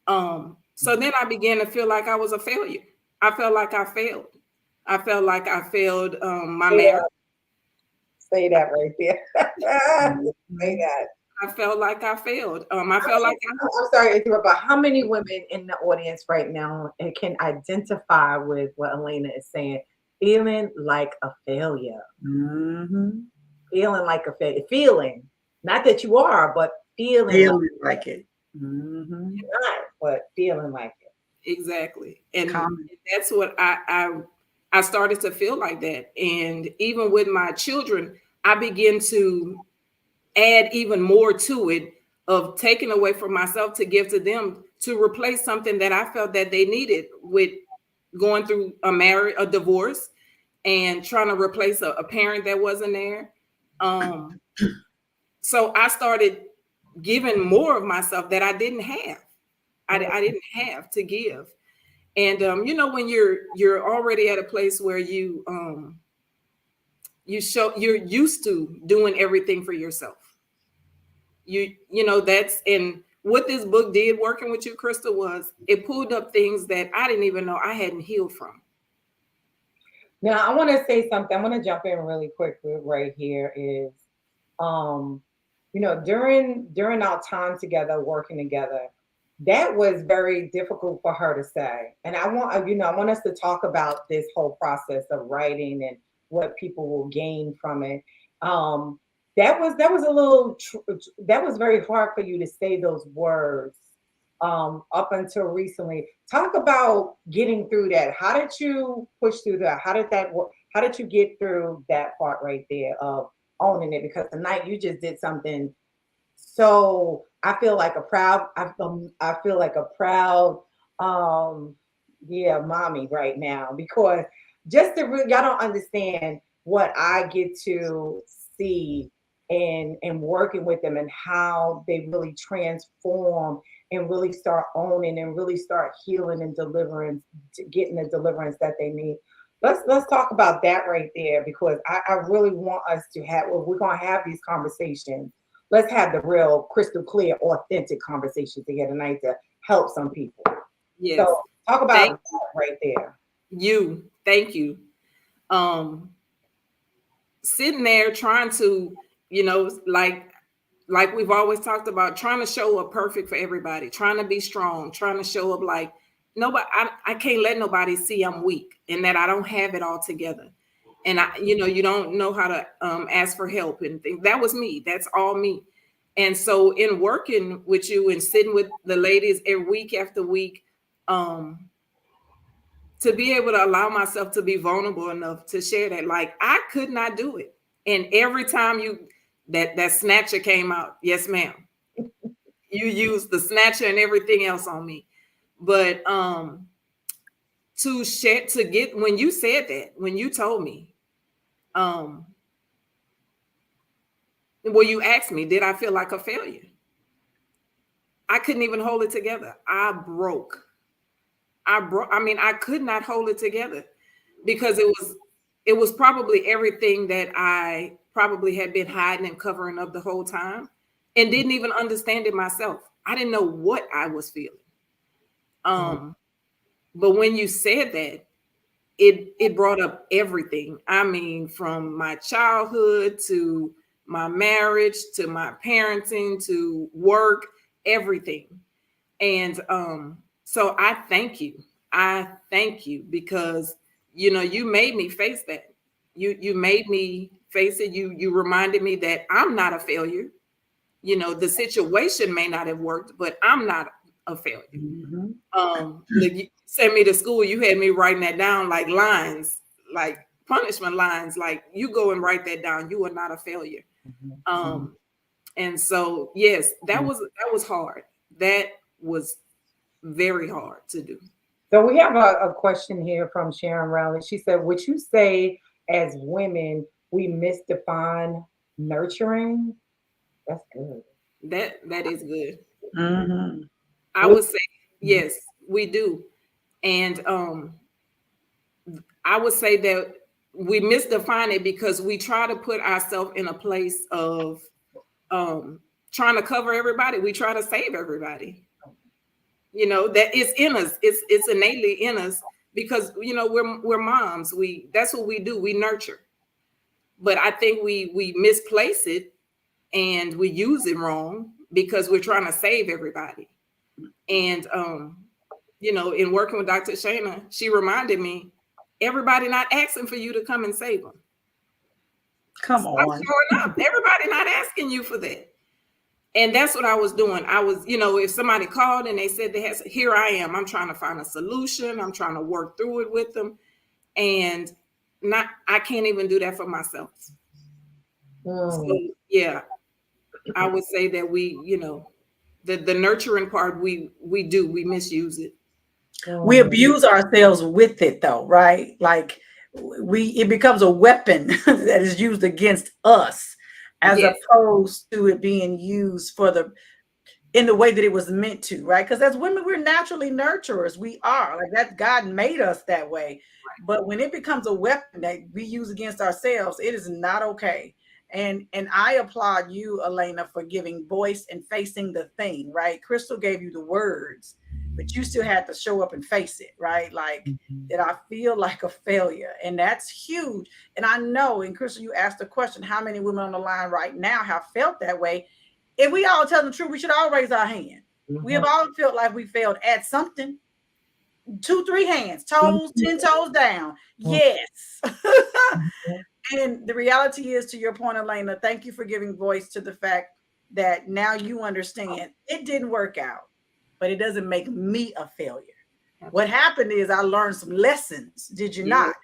So then I began to feel like I was a failure. I felt like I failed. I felt like I failed my marriage. Say that right there. Say that. I felt like I failed. I felt like I'm sorry to interrupt, but how many women in the audience right now can identify with what Elena is saying? Feeling like a failure. Feeling like a failure. Feeling, not that you are, but feeling like it. Not, but feeling like it. Exactly. And that's what I started to feel like that. And even with my children, I began to add even more to it of taking away from myself to give to them to replace something that I felt that they needed with going through a divorce and trying to replace a parent that wasn't there. So I started giving more of myself that I didn't have. I didn't have to give. And when you're already at a place where you're used to doing everything for yourself. That's, and what this book did working with you, Crystal, was it pulled up things that I didn't even know I hadn't healed from. Now I want to say something. I'm going to jump in really quick right here is, during our time together, working together, that was very difficult for her to say. And I want us to talk about this whole process of writing and what people will gain from it. That was very hard for you to say those words up until recently. Talk about getting through that. How did you push through that? How did that work? How did you get through that part right there of owning it? Because tonight you just did something. So I feel like a proud mommy right now, because just to y'all don't understand what I get to see and working with them and how they really transform and really start owning and really start healing and deliverance, getting the deliverance that they need. Let's talk about that right there, because I really want us to have, well, we're going to have these conversations. Let's have the real crystal clear, authentic conversations together tonight to help some people. Yes. So talk about that right there. Thank you. Sitting there trying to, like we've always talked about, trying to show up perfect for everybody, trying to be strong, trying to show up like nobody, I can't let nobody see I'm weak and that I don't have it all together. And you don't know how to ask for help and think. That was me. That's all me. And so in working with you and sitting with the ladies every week after week, to be able to allow myself to be vulnerable enough to share that, like, I could not do it. And every time that snatcher came out, yes, ma'am, you used the snatcher and everything else on me. But to share, to get, when you said that, when you told me, well, you asked me, did I feel like a failure? I couldn't even hold it together. I broke. I mean, I could not hold it together because it was probably everything that I probably had been hiding and covering up the whole time and didn't even understand it myself. I didn't know what I was feeling. But when you said that, it brought up everything. I mean, from my childhood to my marriage, to my parenting, to work, everything. And so I thank you. I thank you because, you know, you made me face that. You made me face it. You reminded me that I'm not a failure. You know, the situation may not have worked, but I'm not a failure. You sent me to school, you had me writing that down like lines, like punishment lines, like you go and write that down. You are not a failure. And so, yes, that was hard. That was very hard to do. So we have a question here from Sharon Rowley. She said, would you say as women, we misdefine nurturing? That's good. That is good. Mm-hmm. I would say, yes, we do. And I would say that we misdefine it because we try to put ourselves in a place of trying to cover everybody. We try to save everybody. You know, that is in us. It's innately in us because, you know, we're moms. That's what we do. We nurture. But I think we misplace it and we use it wrong because we're trying to save everybody. And you know, in working with Dr. Shana, she reminded me, everybody not asking for you to come and save them. Come on. Showing up. Everybody not asking you for that. And that's what I was doing. I was, you know, if somebody called and they said they had, here I am. I'm trying to find a solution. I'm trying to work through it with them. And I can't even do that for myself. So yeah, I would say that we, you know, the nurturing part, we misuse it. We abuse ourselves with it though, right? Like it becomes a weapon that is used against us as opposed to it being used in the way that it was meant to, right? Because as women, we're naturally nurturers. We are like that. God made us that way. But when it becomes a weapon that we use against ourselves, it is not okay. And I applaud you, Elena, for giving voice and facing the thing, right? Crystal gave you the words, but you still had to show up and face it, right? Like, did I feel like a failure? And that's huge. And I know, and Crystal, you asked the question, how many women on the line right now have felt that way? If we all tell the truth, we should all raise our hand. We have all felt like we failed at something. 2, 3 hands, toes, 10 toes down. Yes. And the reality is, to your point, Elena, thank you for giving voice to the fact that now you understand it didn't work out, but it doesn't make me a failure. What happened is I learned some lessons, did you not?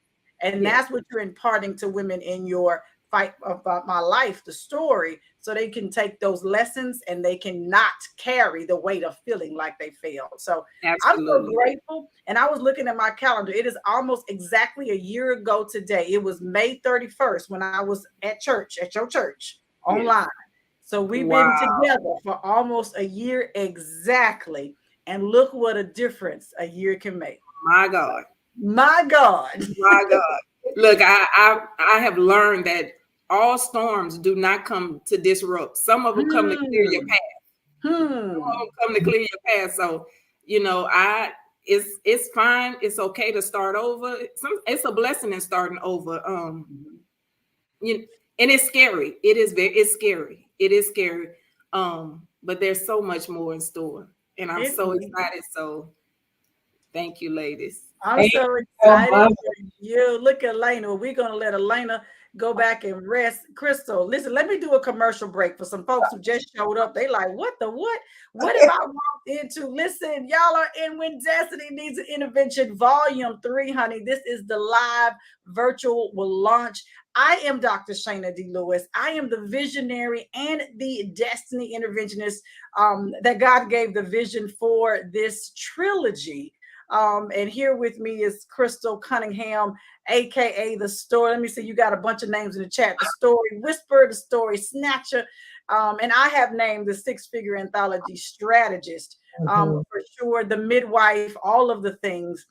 And that's what you're imparting to women in your Fight About My Life, the story, so they can take those lessons and they cannot carry the weight of feeling like they failed. So absolutely. I'm so grateful. And I was looking at my calendar. It is almost exactly a year ago today. It was May 31st when I was at church, at your church, online. So we've been together for almost a year exactly. And look what a difference a year can make. My God. My God. My God. Look, I have learned that all storms do not come to disrupt. Some of them come to clear your path. Some of them come to clear your path. So, you know, it's fine. It's okay to start over. It's a blessing in starting over. And it's scary. It's scary. It is scary. But there's so much more in store. And I'm so excited. So thank you, ladies. I'm so excited for you. Look at Elena. We're going to let Elena go back and rest. Crystal, listen, let me do a commercial break for some folks who just showed up. They like, what the what? What have I walked into? Listen, y'all are in When Destiny Needs an Intervention, Volume 3, honey. This is the live virtual launch. I am Dr. Shayna D. Lewis. I am the visionary and the destiny interventionist that God gave the vision for this trilogy. And here with me is Crystal Cunningham, aka the story. Let me see, you got a bunch of names in the chat. The story whisperer, the story snatcher. And I have named the six-figure anthology strategist, for sure, the midwife, all of the things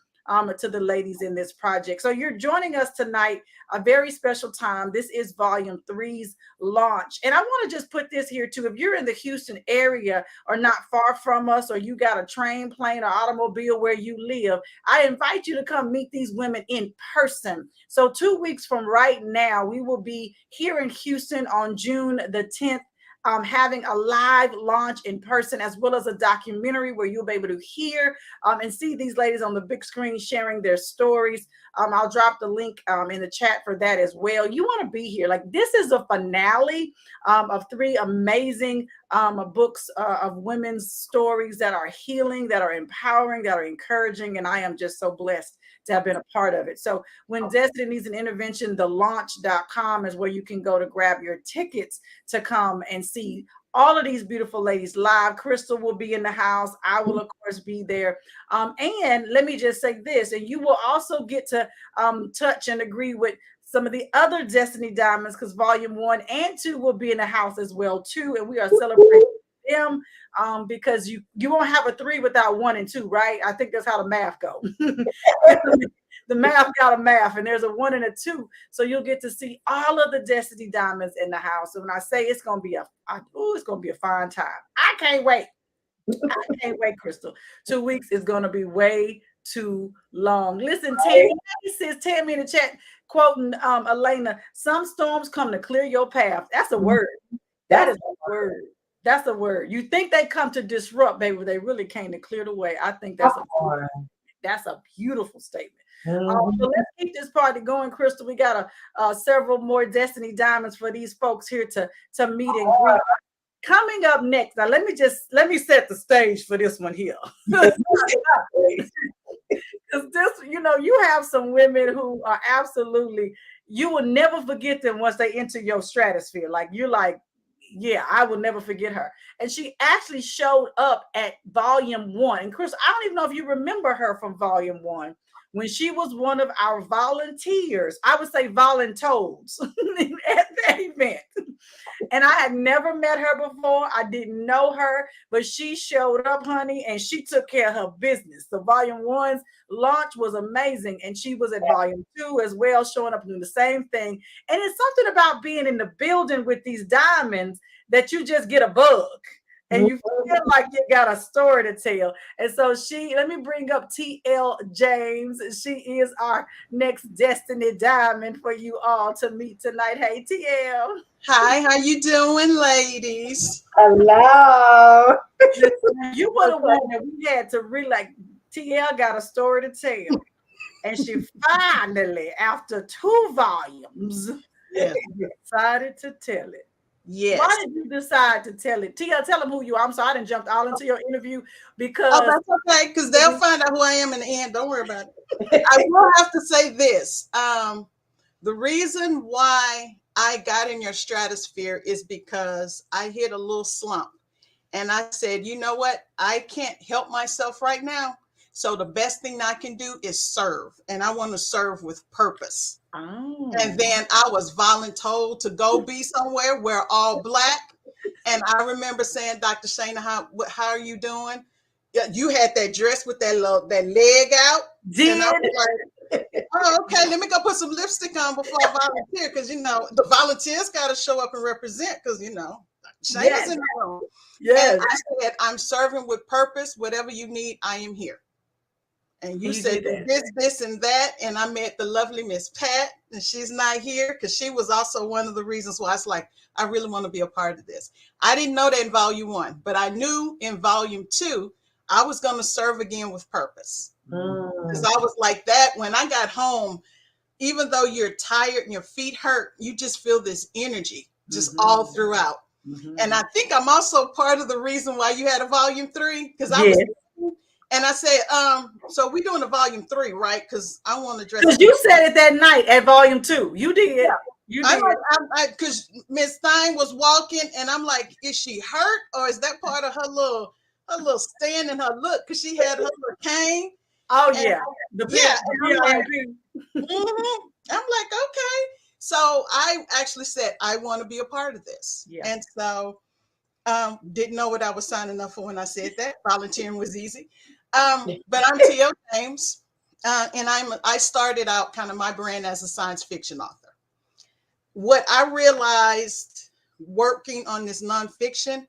to the ladies in this project. So you're joining us tonight, a very special time. This is Volume 3's launch. And I want to just put this here too. If you're in the Houston area or not far from us, or you got a train, plane, or automobile where you live, I invite you to come meet these women in person. So 2 weeks from right now, we will be here in Houston on June the 10th. Having a live launch in person, as well as a documentary where you'll be able to hear and see these ladies on the big screen sharing their stories. I'll drop the link in the chat for that as well. You want to be here. Like, this is a finale of 3 amazing books of women's stories that are healing, that are empowering, that are encouraging. And I am just so blessed to have been a part of it. So When Destiny Needs an Intervention, thelaunch.com is where you can go to grab your tickets to come and see all of these beautiful ladies live. Crystal will be in the house. I will, of course, be there. And let me just say this, and you will also get to touch and agree with some of the other Destiny Diamonds, because Volume 1 and 2 will be in the house as well, too. And we are celebrating them because you won't have a 3 without 1 and 2, right? I think that's how the math go. The math got a math, and there's a 1 and a 2. So you'll get to see all of the Destiny Diamonds in the house. And when I say it's gonna be a fine time. I can't wait. I can't wait, Crystal. 2 weeks is gonna be way too long. Listen, Tammy says, Tammy in the chat, quoting Elena, some storms come to clear your path. That's a word. That is a word. That's a word. You think they come to disrupt, baby, they really came to clear the way. I think that's a beautiful statement. So let's keep this party going, Crystal. We got several more Destiny Diamonds for these folks here to meet and greet. Coming up next, now let me set the stage for this one here. Because this, you have some women who are absolutely, you will never forget them once they enter your stratosphere. Like, you're like, yeah, I will never forget her. And she actually showed up at Volume 1. And Chris, I don't even know if you remember her from Volume 1, when she was one of our volunteers, I would say voluntoes at that event. And I had never met her before. I didn't know her, but she showed up, honey, and she took care of her business. So Volume 1's launch was amazing. And she was at Volume 2 as well, showing up doing the same thing. And it's something about being in the building with these diamonds that you just get a bug. And you feel like you got a story to tell. And so let me bring up TL James. She is our next Destiny Diamond for you all to meet tonight. Hey, TL. Hi, how you doing, ladies? Hello. You were the one that we had to really, like, TL got a story to tell. And she finally, after 2 volumes, decided to tell it. Yes. Why did you decide to tell it? Tia, tell them who you are. I'm sorry, I didn't jump all into your interview because. Oh, that's okay, because they'll find out who I am in the end. Don't worry about it. I will have to say this. The reason why I got in your stratosphere is because I hit a little slump. And I said, you know what? I can't help myself right now. So the best thing I can do is serve. And I want to serve with purpose. Oh. And then I was voluntold to go be somewhere where all Black. And I remember saying, Dr. Shayna, how are you doing? You had that dress with that leg out. And I was like, oh, okay, let me go put some lipstick on before I volunteer. Because, the volunteers got to show up and represent because, Shayna's in the room. Yes. And I said, I'm serving with purpose. Whatever you need, I am here. And you said this, and that. And I met the lovely Miss Pat, and she's not here because she was also one of the reasons why I was like, I really want to be a part of this. I didn't know that in Volume 1, but I knew in Volume 2, I was going to serve again with purpose. Because I was like that. When I got home, even though you're tired and your feet hurt, you just feel this energy just all throughout. And I think I'm also part of the reason why you had a volume 3, because I was, and I said, so we doing a volume 3, right? Because I want to address. Because you said it that night at volume 2. You did. Yeah. You did. Because Miss Stein was walking, and I'm like, is she hurt, or is that part of her little stand and her look? Because she had her little cane. Oh and yeah, I'm like, okay. So I actually said, I want to be a part of this. Yeah. And so didn't know what I was signing up for when I said that. Volunteering was easy. But I'm T.L. James, and I started out kind of my brand as a science fiction author. What I realized working on this nonfiction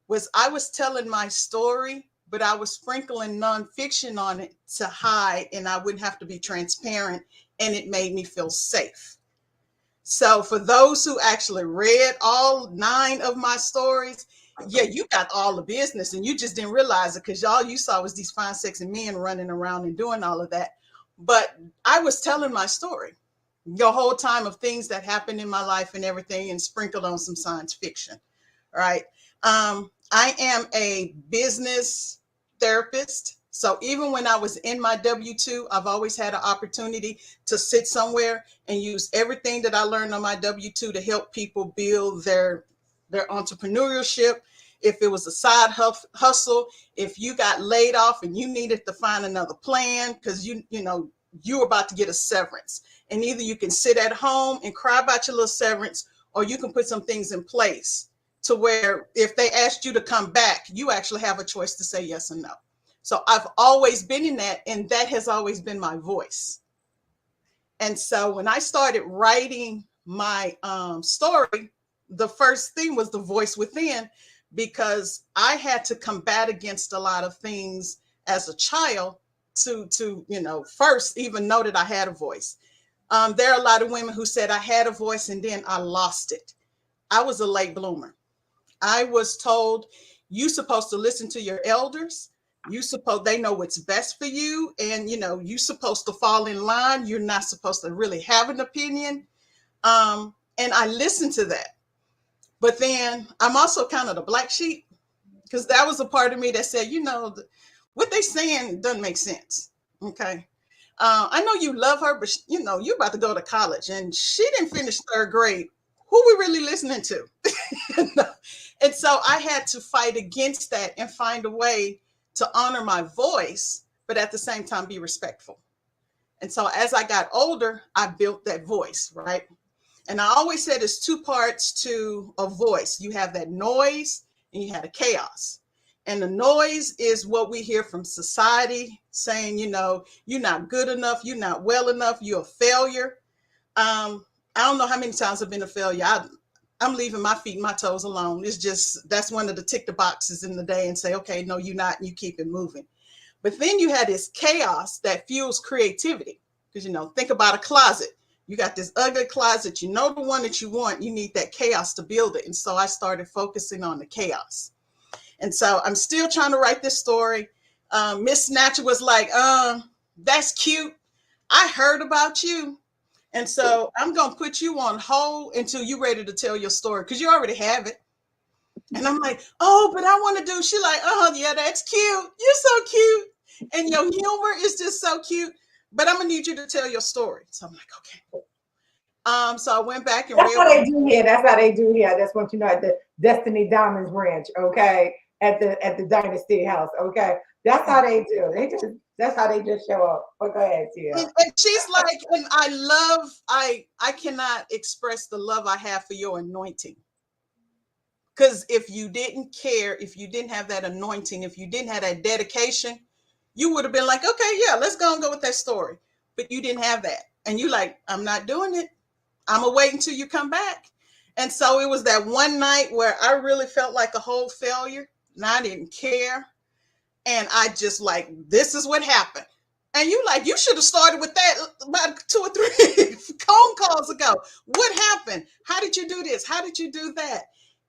was I was telling my story, but I was sprinkling nonfiction on it to hide, and I wouldn't have to be transparent, and it made me feel safe. So for those who actually read all 9 of my stories, yeah, you got all the business, and you just didn't realize it because all you saw was these fine, sexy men running around and doing all of that. But I was telling my story the whole time of things that happened in my life and everything, and sprinkled on some science fiction, right? I am a business therapist. So even when I was in my W-2, I've always had an opportunity to sit somewhere and use everything that I learned on my W-2 to help people build their entrepreneurship. If it was a side hustle, if you got laid off and you needed to find another plan because you were about to get a severance, and either you can sit at home and cry about your little severance, or you can put some things in place to where if they asked you to come back, you actually have a choice to say yes or no. So I've always been in that, and that has always been my voice. And so when I started writing my story, the first thing was the voice within, because I had to combat against a lot of things as a child to first even know that I had a voice. There are a lot of women who said I had a voice and then I lost it. I was a late bloomer. I was told, you're supposed to listen to your elders. They know what's best for you. And, you're supposed to fall in line. You're not supposed to really have an opinion. And I listened to that. But then I'm also kind of the black sheep, because that was a part of me that said, what they saying doesn't make sense. Okay. I know you love her, but you're about to go to college and she didn't finish 3rd grade. Who we really listening to? And so I had to fight against that and find a way to honor my voice, but at the same time be respectful. And so as I got older, I built that voice, right? And I always said there's 2 parts to a voice. You have that noise and you have the chaos. And the noise is what we hear from society saying, you're not good enough, you're not well enough, you're a failure. I don't know how many times I've been a failure. I'm leaving my feet and my toes alone. It's just, that's one of the tick the boxes in the day and say, okay, no, you're not, and you keep it moving. But then you had this chaos that fuels creativity. Because, think about a closet. You got this ugly closet, the one that you want, you need that chaos to build it. And so I started focusing on the chaos. And so I'm still trying to write this story. Miss Snatcher was like, that's cute. I heard about you. And so I'm going to put you on hold until you're ready to tell your story, because you already have it. And I'm like, oh, but I want to do. She like, oh, yeah, that's cute. You're so cute. And your humor is just so cute. But I'm going to need you to tell your story. So I'm like, okay. So I went back and That's how they do here. That's how they do here. I just want you to know at the Destiny Diamonds Ranch, okay? At the Dynasty House, okay? That's how they do. That's how they just show up. But go ahead, Tia. And she's like, and I cannot express the love I have for your anointing. Because if you didn't care, if you didn't have that anointing, if you didn't have that dedication, you would have been like, okay, yeah, let's go with that story. But you didn't have that. And you like, I'm not doing it. I'm going to wait until you come back. And so it was that one night where I really felt like a whole failure and I didn't care. And I just like, this is what happened. And you should have started with that about 2 or 3 phone calls ago. What happened? How did you do this? How did you do that?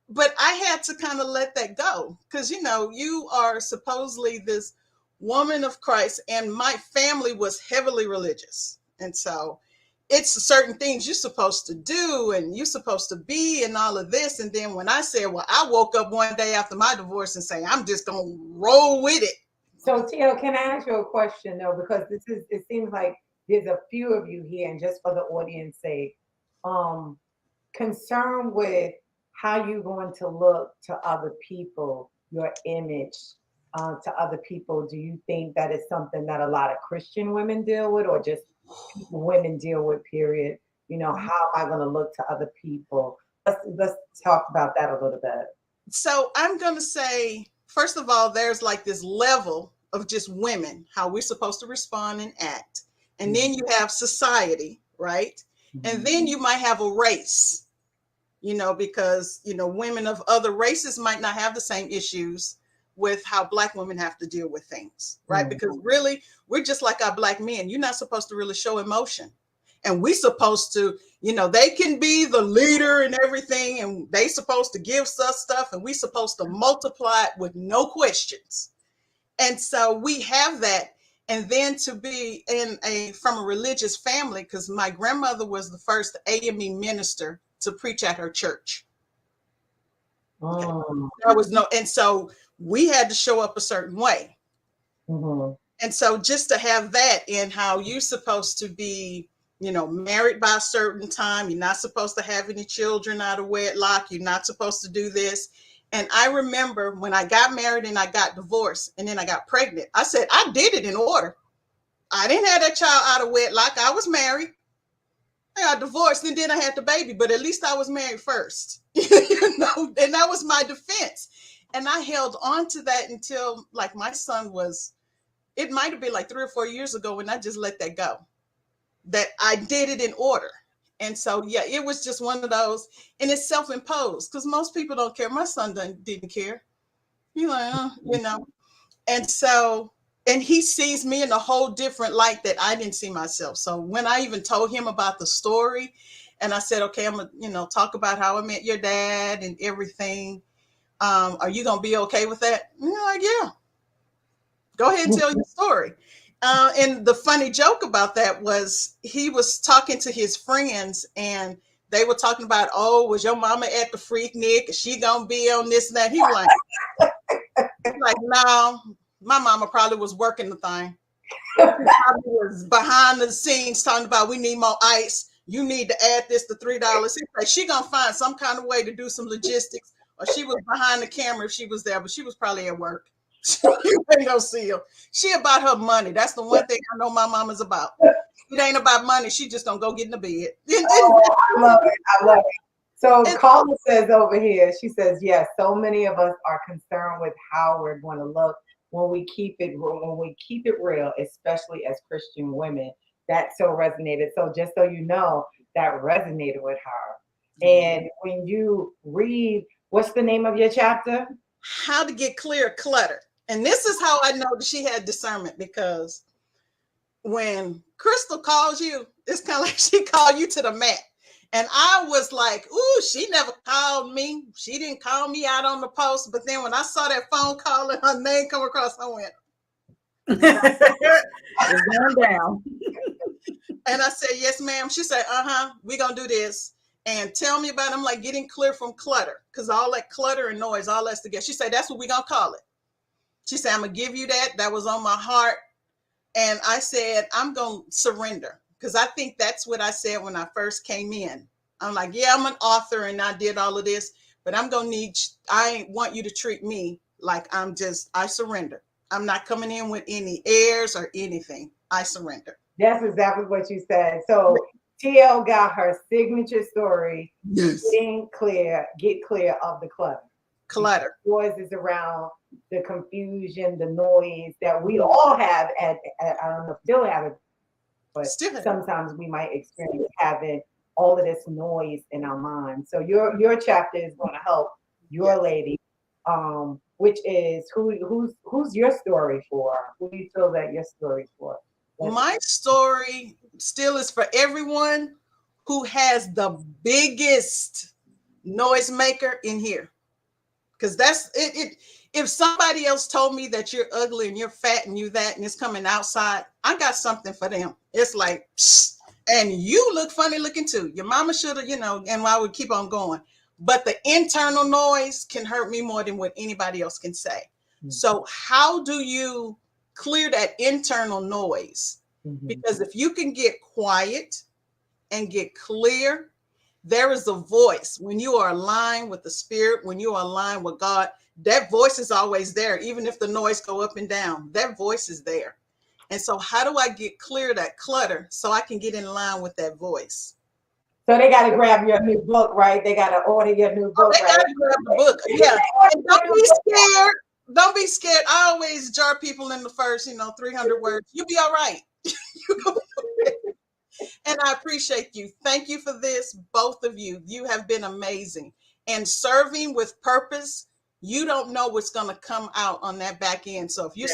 But I had to kind of let that go because, you are supposedly this woman of Christ, and my family was heavily religious. And so it's certain things you're supposed to do and you're supposed to be and all of this. And then when I said, well, I woke up one day after my divorce and say, I'm just going to roll with it. So, Tio, can I ask you a question though? Because it seems like there's a few of you here, and just for the audience sake, concerned with how you're going to look to other people, your image to other people. Do you think that is something that a lot of Christian women deal with, or just women deal with, period? You know, how am I going to look to other people? Let's talk about that a little bit. So I'm going to say, first of all, there's like this level of just women, how we're supposed to respond and act. And then you have society, right? And then you might have a race, you know, because, you know, women of other races might not have the same issues with how Black women have to deal with things, right? Because really, we're just like our Black men. You're not supposed to really show emotion. And we supposed to, you know, they can be the leader and everything, and they supposed to give us stuff, and we supposed to multiply it with no questions. And so we have that. And then to be from a religious family, because my grandmother was the first AME minister to preach at her church. There was no, and so we had to show up a certain way. And so just to have that in how you're supposed to be, you know, married by a certain time, you're not supposed to have any children out of wedlock, you're not supposed to do this. And I remember when I got married and I got divorced and then I got pregnant, I said, I did it in order. I didn't have that child out of wedlock. I was married. I got divorced and then I had the baby, but at least I was married first, you know, and that was my defense. And I held on to that until like my son was, it might have been like 3 or 4 years ago when I just let that go, that I did it in order. And so, yeah, it was just one of those, and it's self-imposed because most people don't care. My son didn't care, you know, and so, and he sees me in a whole different light that I didn't see myself. So when I even told him about the story and I said, okay, I'm gonna, you know, talk about how I met your dad and everything. Are you going to be okay with that? And you're like, yeah, go ahead and tell your story. And the funny joke about that was he was talking to his friends and they were talking about, oh, was your mama at the Freaknik? Is she going to be on this and that? He was like, no, my mama probably was working the thing. Probably was behind the scenes talking about, we need more ice. You need to add this to $3. He's like, she going to find some kind of way to do some logistics. Or she was behind the camera if she was there, but she was probably at work. You ain't gonna see her. She about her money. That's the one thing I know my mama's about. It ain't about money. She just gonna go get in the bed. I love it. I love it. So Carla says over here, she says, yes, so many of us are concerned with how we're going to look when we keep it real, especially as Christian women. That so resonated. So just so you know, that resonated with her. And when you read, what's the name of your chapter? How to Get Clear of Clutter. And this is how I know that she had discernment, because when Crystal calls you, it's kind of like she called you to the mat. And I was like, ooh, she never called me. She didn't call me out on the post. But then when I saw that phone call and her name come across, I went, it's going down. And I said, yes, ma'am. She said, we're going to do this. And tell me about them, like getting clear from clutter, because all that clutter and noise, all that's together. She said, that's what we're going to call it. She said, I'm going to give you that. That was on my heart. And I said, I'm going to surrender, because I think that's what I said when I first came in. I'm like, yeah, I'm an author and I did all of this, but I want you to treat me like I surrender. I'm not coming in with any airs or anything. I surrender. That's exactly what you said. So TL got her signature story. Yes. Get clear of the clutter. Yours is around the confusion, the noise that we all have I don't know if still have it, but sometimes we might experience having all of this noise in our minds. So your chapter is going to help your lady, which is who's your story for? Who do you feel that your story for? My story still is for everyone who has the biggest noisemaker in here. Because that's it. If somebody else told me that you're ugly and you're fat and you that and it's coming outside, I got something for them. It's like, psst. And you look funny looking too. Your mama should have, and I would keep on going. But the internal noise can hurt me more than what anybody else can say. Mm-hmm. So how do you clear that internal noise? Mm-hmm. Because if you can get quiet and get clear, there is a voice. When you are aligned with the spirit, when you are aligned with God, that voice is always there. Even if the noise go up and down, that voice is there. And so how do I get clear of that clutter so I can get in line with that voice? So they got to grab your new book, right? They got to order your new book. They got to grab the book. Yeah. And don't be scared. Don't be scared. I always jar people in the first, 300 words. You'll be all right. And I appreciate you. Thank you for this, both of you. You have been amazing. And serving with purpose, you don't know what's going to come out on that back end. So if you're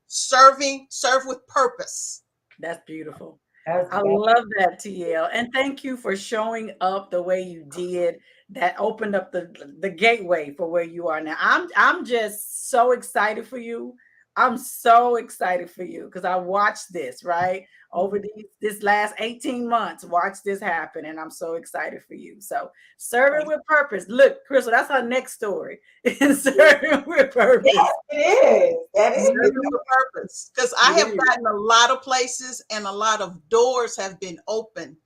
serve with purpose. That's beautiful. I love that, TL. And thank you for showing up the way you did. That opened up the gateway for where you are now. I'm just so excited for you. I'm so excited for you because I watched this, right? Over this last 18 months, watch this happen. And I'm so excited for you. So serving with purpose. Look, Crystal, that's our next story. Serving with purpose. Yes, it is. That is serving with purpose. Because I have gotten a lot of places and a lot of doors have been open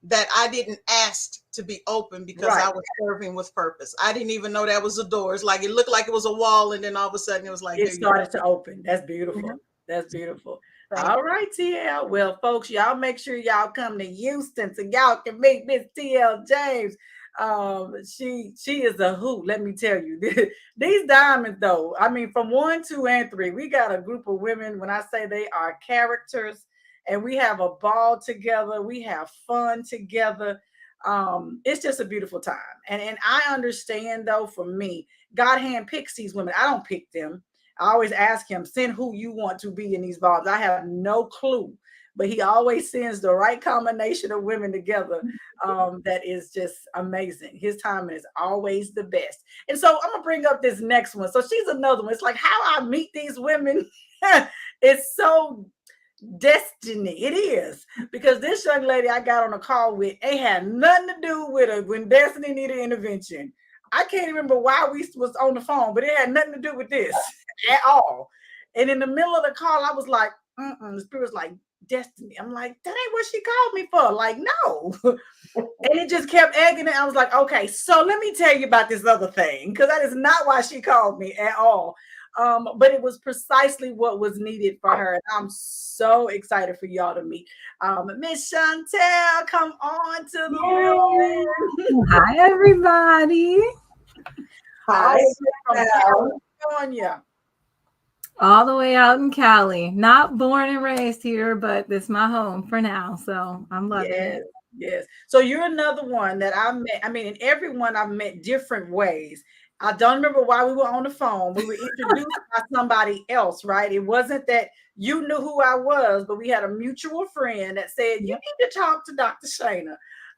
that I didn't ask to be open because I was serving with purpose. I didn't even know that was a door. It's like it looked like it was a wall, and then all of a sudden it was like it started to open. That's beautiful. Mm-hmm. That's beautiful. All right, TL. Well, folks, y'all make sure y'all come to Houston so y'all can meet Miss TL James. She is a hoot. Let me tell you, these diamonds, though. I mean, from 1, 2, and 3, we got a group of women. When I say they are characters. And we have a ball together. We have fun together. It's just a beautiful time. And I understand, though, for me, God handpicks these women. I don't pick them. I always ask him, send who you want to be in these balls. I have no clue. But he always sends the right combination of women together that is just amazing. His timing is always the best. And so I'm going to bring up this next one. So she's another one. It's like how I meet these women. It's so destiny. It is, because this young lady I got on a call with, it had nothing to do with her when Destiny needed intervention. I can't remember why we was on the phone, but it had nothing to do with this at all. And in the middle of the call, I was like, the spirit was like, Destiny. I'm like, that ain't what she called me for. Like, no. And it just kept egging it. I was like, okay, so let me tell you about this other thing, because that is not why she called me at all. But it was precisely what was needed for her. And I'm so excited for y'all to meet. Miss Chantel, come on to the room. Hi, everybody. Hi, from California. All the way out in Cali. Not born and raised here, but this is my home for now. So I'm loving it. Yes. So you're another one that I met. I mean, in everyone I've met different ways. I don't remember why we were on the phone. We were introduced by somebody else, right? It wasn't that you knew who I was, but we had a mutual friend that said, you need to talk to Dr. Shana.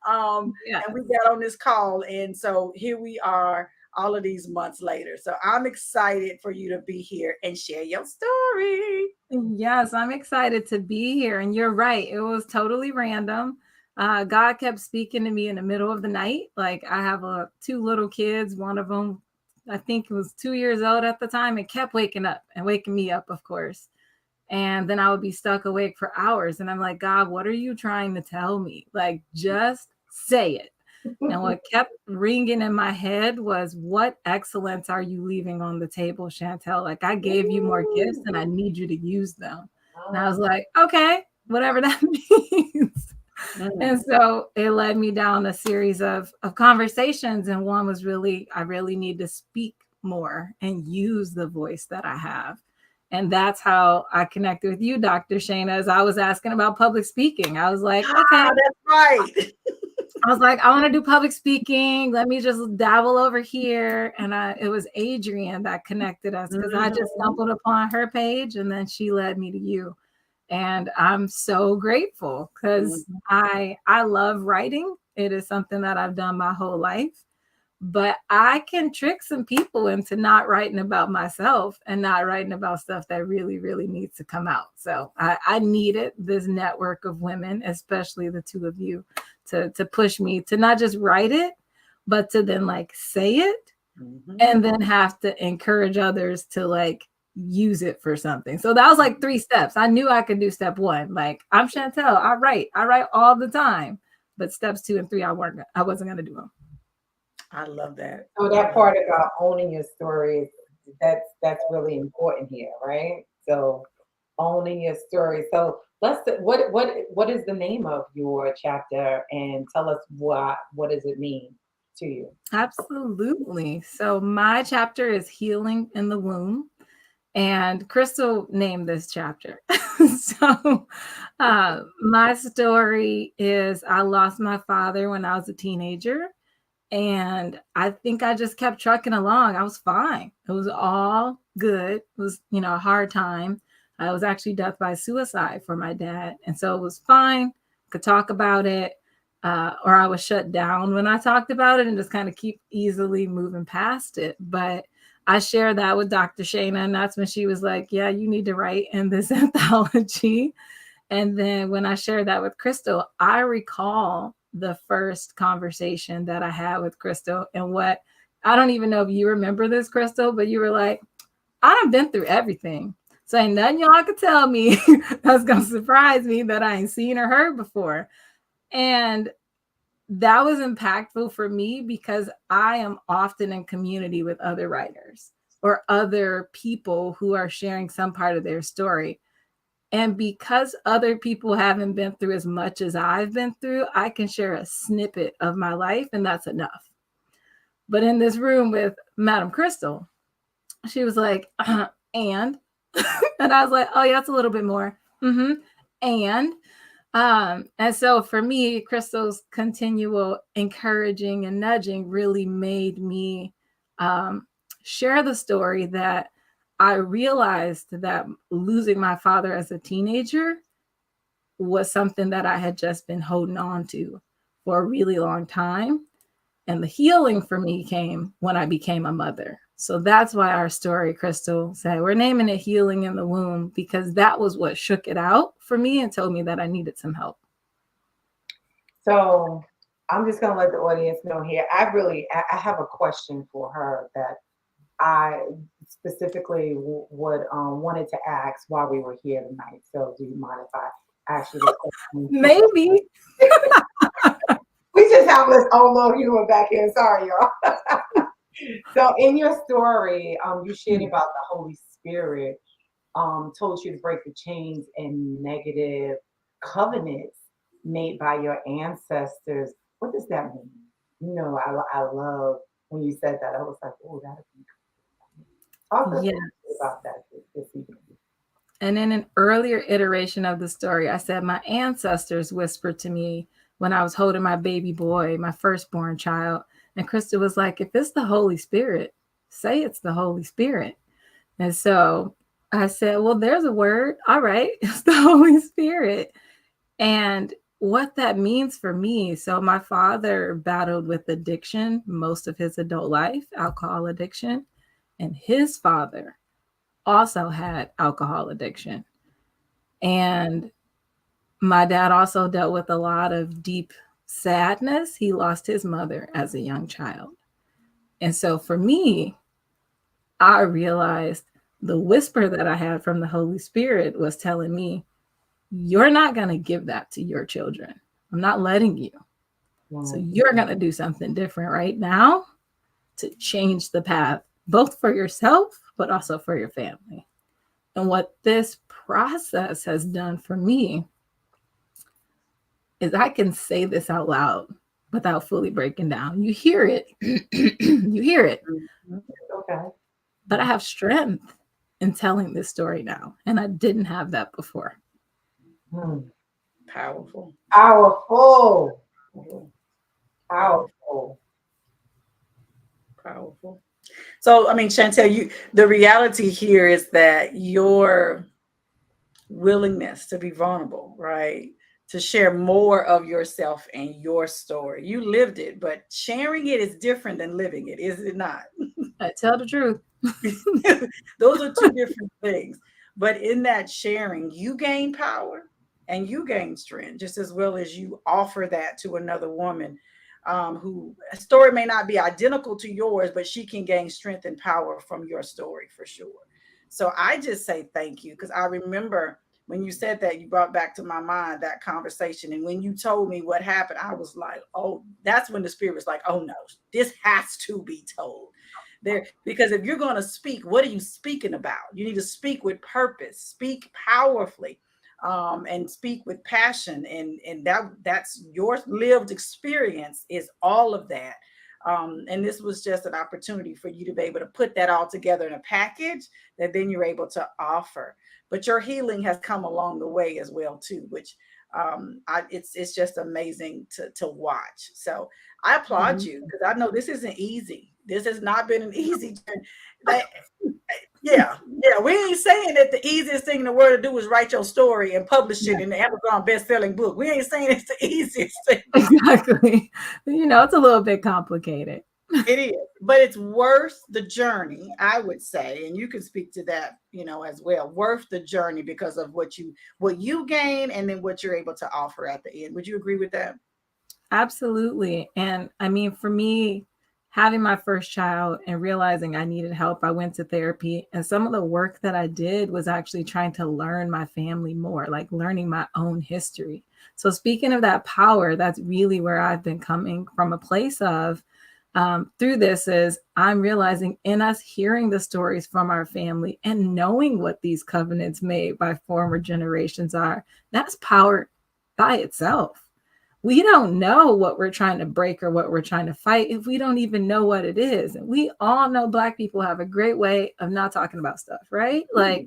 And we got on this call. And so here we are all of these months later. So I'm excited for you to be here and share your story. Yes, I'm excited to be here. And you're right. It was totally random. God kept speaking to me in the middle of the night. Like I have 2 little kids. One of them, I think it was 2 years old at the time, and kept waking me up, of course. And then I would be stuck awake for hours. And I'm like, God, what are you trying to tell me? Like, just say it. And what kept ringing in my head was, what excellence are you leaving on the table, Chantel? Like, I gave you more gifts and I need you to use them. And I was like, okay, whatever that means. And so it led me down a series of conversations. And one was I really need to speak more and use the voice that I have. And that's how I connected with you, Dr. Shana, as I was asking about public speaking. I was like, okay, that's right. I was like, I want to do public speaking. Let me just dabble over here. And it was Adrienne that connected us, because I just stumbled upon her page and then she led me to you. And I'm so grateful because I love writing. It is something that I've done my whole life. But I can trick some people into not writing about myself and not writing about stuff that really, really needs to come out. So I needed this network of women, especially the two of you, to push me to not just write it, but to then like say it and then have to encourage others to like use it for something. So that was like 3 steps. I knew I could do step 1. Like, I'm Chantel. I write all the time. But steps 2 and 3, I wasn't going to do them. I love that. So that part about owning your story, that's really important here, right? So owning your story. So what is the name of your chapter, and tell us what does it mean to you? Absolutely. So my chapter is Healing in the Womb, and Crystal named this chapter. So my story is I lost my father when I was a teenager. And I think I just kept trucking along. I was fine. It was all good. It was, a hard time. I was actually death by suicide for my dad. And so it was fine. Could talk about it. Or I was shut down when I talked about it and just kind of keep easily moving past it. But I shared that with Dr. Shana, and that's when she was like, yeah, you need to write in this anthology. And then when I shared that with Crystal, I recall the first conversation that I had with Crystal, and what, I don't even know if you remember this, Crystal, but you were like, I done been through everything. So ain't nothing y'all could tell me that's going to surprise me that I ain't seen or heard before. And that was impactful for me because I am often in community with other writers or other people who are sharing some part of their story. And because other people haven't been through as much as I've been through, I can share a snippet of my life, and that's enough. But in this room with Madam Crystal, she was like, and I was like, oh, yeah, that's a little bit more. And so for me, Crystal's continual encouraging and nudging really made me share the story that I realized that losing my father as a teenager was something that I had just been holding on to for a really long time. And the healing for me came when I became a mother. So that's why our story, Crystal said, we're naming it Healing in the Womb, because that was what shook it out for me and told me that I needed some help. So I'm just going to let the audience know here. I have a question for her that I specifically wanted to ask while we were here tonight. So do you mind if I ask you this question? Maybe. We just have this old little humor back here. Sorry, y'all. So in your story, you shared about the Holy Spirit told you to break the chains and negative covenants made by your ancestors. What does that mean? I love when you said that. I was like, oh, that'd be cool. Yes. About that this evening. And in an earlier iteration of the story, I said my ancestors whispered to me when I was holding my baby boy, my firstborn child. And Krista was like, if it's the Holy Spirit, say it's the Holy Spirit. And so I said, well, there's a word. All right, it's the Holy Spirit. And what that means for me, so my father battled with addiction most of his adult life, alcohol addiction. And his father also had alcohol addiction. And my dad also dealt with a lot of deep sadness. He lost his mother as a young child. And so for me, I realized the whisper that I had from the Holy Spirit was telling me, you're not going to give that to your children. I'm not letting you. So you're going to do something different right now to change the path, both for yourself, but also for your family. And what this process has done for me is I can say this out loud without fully breaking down. You hear it. You hear it. Okay. But I have strength in telling this story now. And I didn't have that before. Powerful. Powerful. Powerful. Powerful. So, I mean, Chantel, the reality here is that your willingness to be vulnerable, right? to share more of yourself and your story. You lived it, but sharing it is different than living it, is it not? I tell the truth. Those are two different things. But in that sharing, you gain power and you gain strength, just as well as you offer that to another woman who a story may not be identical to yours, but she can gain strength and power from your story for sure. So I just say thank you, because I remember when you said that, you brought back to my mind that conversation. And when you told me what happened, I was like, oh, that's when the spirit was like, oh no, this has to be told. There, because if you're going to speak, what are you speaking about? You need to speak with purpose, speak powerfully, and speak with passion, and that's your lived experience is all of that. And this was just an opportunity for you to be able to put that all together in a package that then you're able to offer. But your healing has come along the way as well too, which it's just amazing to watch. So I applaud you, because I know this isn't easy. This has not been an easy journey. Yeah. We ain't saying that the easiest thing in the world to do is write your story and publish it in the Amazon best-selling book. We ain't saying it's the easiest thing. Exactly. It's a little bit complicated. It is, but it's worth the journey, I would say, and you can speak to that, as well. Worth the journey because of what you gain, and then what you're able to offer at the end. Would you agree with that? Absolutely. And I mean, for me, having my first child and realizing I needed help, I went to therapy. And some of the work that I did was actually trying to learn my family more, like learning my own history. So speaking of that power, that's really where I've been coming from, a place of through this is I'm realizing in us hearing the stories from our family and knowing what these covenants made by former generations are, that's power by itself. We don't know what we're trying to break or what we're trying to fight if we don't even know what it is. And we all know Black people have a great way of not talking about stuff, right? Like,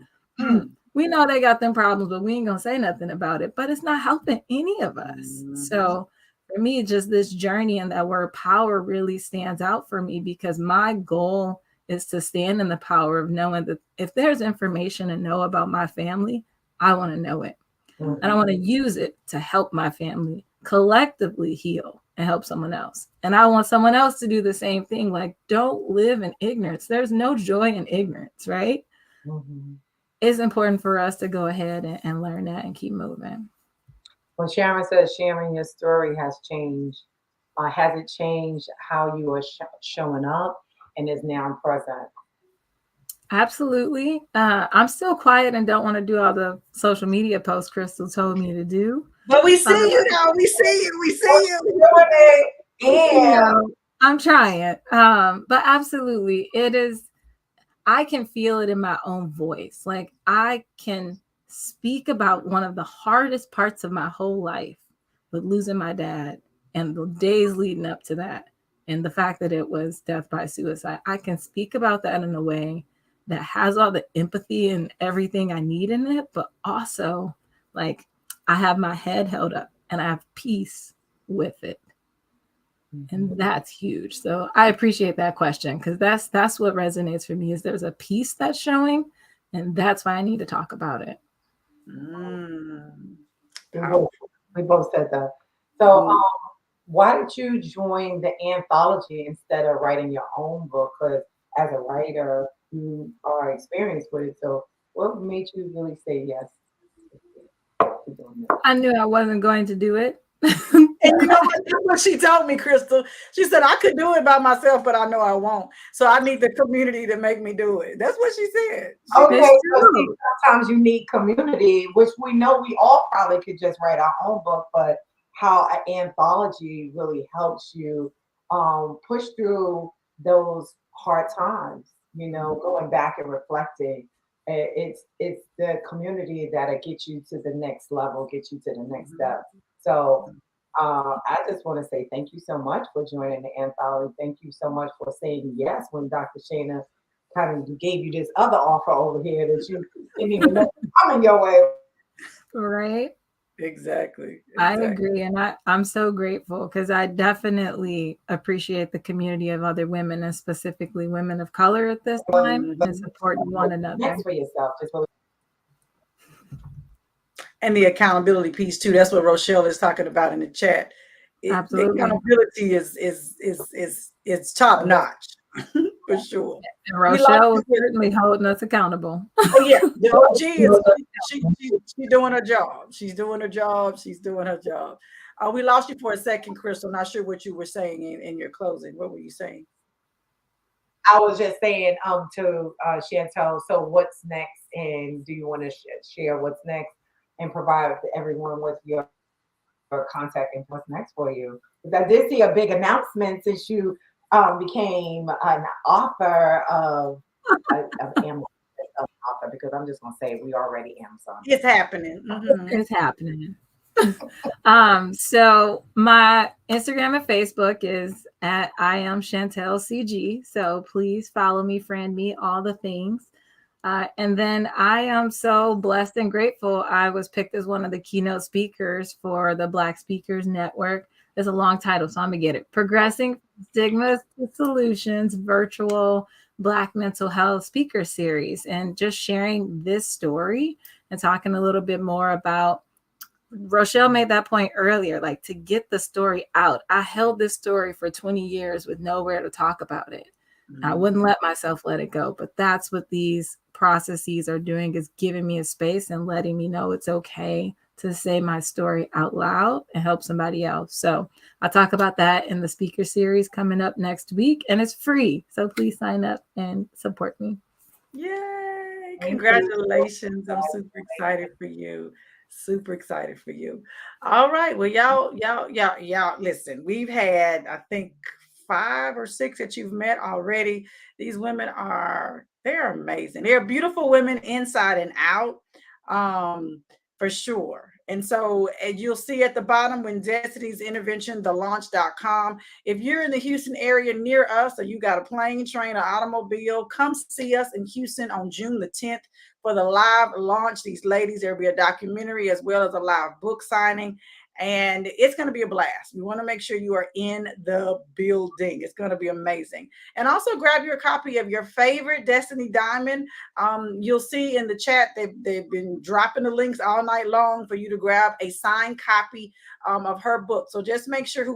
we know they got them problems, but we ain't gonna say nothing about it. But it's not helping any of us. So for me, just this journey and that word power really stands out for me, because my goal is to stand in the power of knowing that if there's information to know about my family, I want to know it. And I want to use it to help my family collectively heal and help someone else. And I want someone else to do the same thing. Like, don't live in ignorance. There's no joy in ignorance, right? It's important for us to go ahead and learn that and keep moving. When Sharon says sharing your story has changed, has it changed how you are showing up and is now present? Absolutely. I'm still quiet and don't want to do all the social media posts Crystal told me to do. But we see you now. We see you. I'm trying. But absolutely, it is. I can feel it in my own voice. Like, I can speak about one of the hardest parts of my whole life, with losing my dad and the days leading up to that, and the fact that it was death by suicide. I can speak about that in a way that has all the empathy and everything I need in it, but also, like, I have my head held up and I have peace with it. And that's huge. So I appreciate that question, because that's what resonates for me, is there's a peace that's showing, and that's why I need to talk about it. We both said that. So why did you join the anthology instead of writing your own book? Because as a writer, you are experienced with it. So what made you really say yes to doing this? I knew I wasn't going to do it. And you know what she told me, Crystal? She said, I could do it by myself, but I know I won't. So I need the community to make me do it. That's what she said. Okay, so sometimes you need community, which we know we all probably could just write our own book, but how an anthology really helps you push through those hard times, going back and reflecting. It's the community that'll get you to the next level, get you to the next step. So I just want to say thank you so much for joining the anthology. Thank you so much for saying yes when Dr. Shana kind of gave you this other offer over here that you didn't even know coming your way. Right. Exactly. I agree. And I'm so grateful, because I definitely appreciate the community of other women, and specifically women of color at this time, and supporting one another. Next for yourself. and the accountability piece too. That's what Rochelle is talking about in the chat. The Absolutely. accountability is top notch for sure. And We like Rochelle was to get- certainly holding us accountable. Oh yeah, the OG is she doing her job. She's doing her job. She's doing her job. We lost you for a second, Crystal. Not sure what you were saying in your closing. What were you saying? I was just saying to Chantel, so what's next? And do you want to share what's next and provide everyone with your contact and what's next for you? Because I did see a big announcement since you became an author of Amazon. Author, because I'm just gonna say we already Amazon. It's happening. Mhm. It's happening. So my Instagram and Facebook is at I am Chantel CG. So please follow me, friend me, all the things. And then I am so blessed and grateful. I was picked as one of the keynote speakers for the Black Speakers Network. There's a long title, so I'm gonna get it. Progressing Stigmas to Solutions Virtual Black Mental Health Speaker Series, and just sharing this story and talking a little bit more about. Rochelle made that point earlier, like to get the story out. I held this story for 20 years with nowhere to talk about it. I wouldn't let myself let it go, but that's what these processes are doing, is giving me a space and letting me know it's okay to say my story out loud and help somebody else. So I'll talk about that in the speaker series coming up next week, and it's free. So please sign up and support me. Yay! Congratulations. I'm super excited for you. Super excited for you. All right. Well, y'all, listen, we've had, I think, 5 or 6 that you've met already. These women they're amazing. They're beautiful women inside and out, for sure. And so you'll see at the bottom, when Destiny's Intervention, thelaunch.com. If you're in the Houston area near us, or you got a plane, train, or automobile, come see us in Houston on June the 10th for the live launch. These ladies, there'll be a documentary as well as a live book signing. And it's going to be a blast. We want to make sure you are in the building. It's going to be amazing. And also grab your copy of your favorite Destiny Diamond. You'll see in the chat, they've been dropping the links all night long for you to grab a signed copy of her book. So just make sure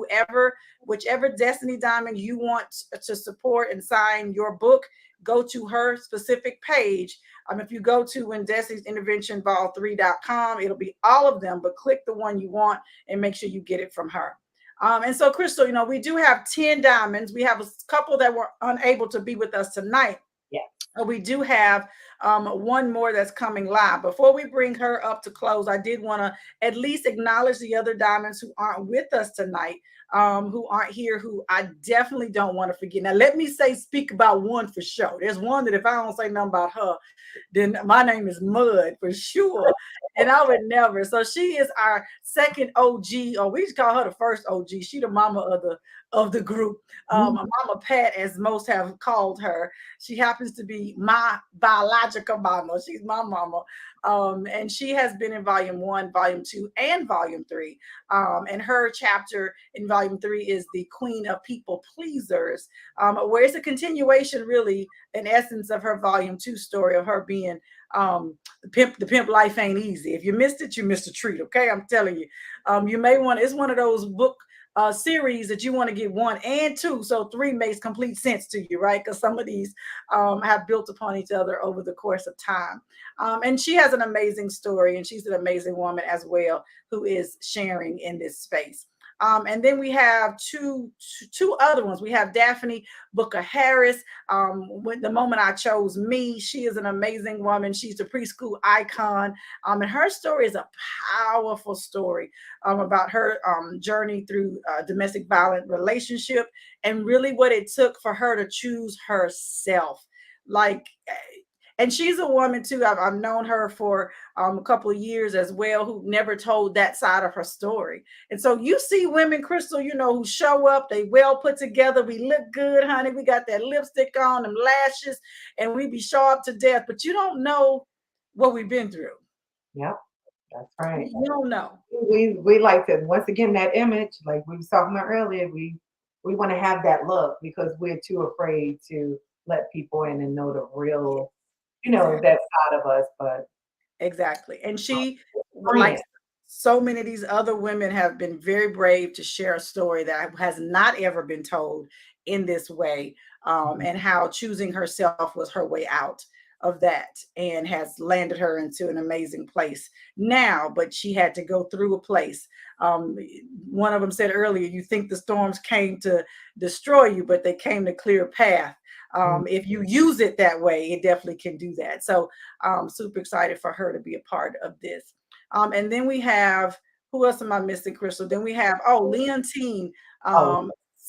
whichever Destiny Diamond you want to support and sign your book, go to her specific page. If you go to when Destiny's Intervention vol3.com, it'll be all of them, but click the one you want and make sure you get it from her. And so, Crystal, we do have 10 diamonds. We have a couple that were unable to be with us tonight. Yeah. We do have one more that's coming live. Before we bring her up to close, I did want to at least acknowledge the other diamonds who aren't with us tonight, who aren't here, who I definitely don't want to forget. Now, let me speak about one for sure. There's one that if I don't say nothing about her, then my name is Mud for sure. And I would never. So she is our second OG, or we just call her the first OG. She the mama of the group. Mama Pat, as most have called her. She happens to be my biological mama. She's my mama. And she has been in volume 1, volume 2, and volume 3. And her chapter in volume 3 is the Queen of People Pleasers, where it's a continuation, really, in essence, of her volume 2 story of her being the pimp life ain't easy. If you missed it, you missed a treat. Okay, I'm telling you. You may want. It's one of those book series that you want to get 1 and 2, so 3 makes complete sense to you, right? Because some of these have built upon each other over the course of time. And she has an amazing story, and she's an amazing woman as well, who is sharing in this space. And then we have two other ones. We have Daphne Booker Harris. When the moment I chose me, she is an amazing woman. She's a preschool icon. And her story is a powerful story about her journey through domestic violent relationship, and really what it took for her to choose herself. And she's a woman too. I've known her for a couple of years as well, who never told that side of her story. And so you see women, Crystal, who show up, they well put together. We look good, honey. We got that lipstick on, them lashes, and we be sharp to death. But you don't know what we've been through. Yep, that's right. You don't know. We like to, once again, that image, like we was talking about earlier, we want to have that look because we're too afraid to let people in and know the real, that side of us. But Exactly. And she, like so many of these other women, have been very brave to share a story that has not ever been told in this way, and how choosing herself was her way out of that and has landed her into an amazing place now. But she had to go through a place. One of them said earlier, you think the storms came to destroy you, but they came to clear a path. If you use it that way, it definitely can do that. So I'm super excited for her to be a part of this. And then we have, who else am I missing, Crystal? Then we have, Leontine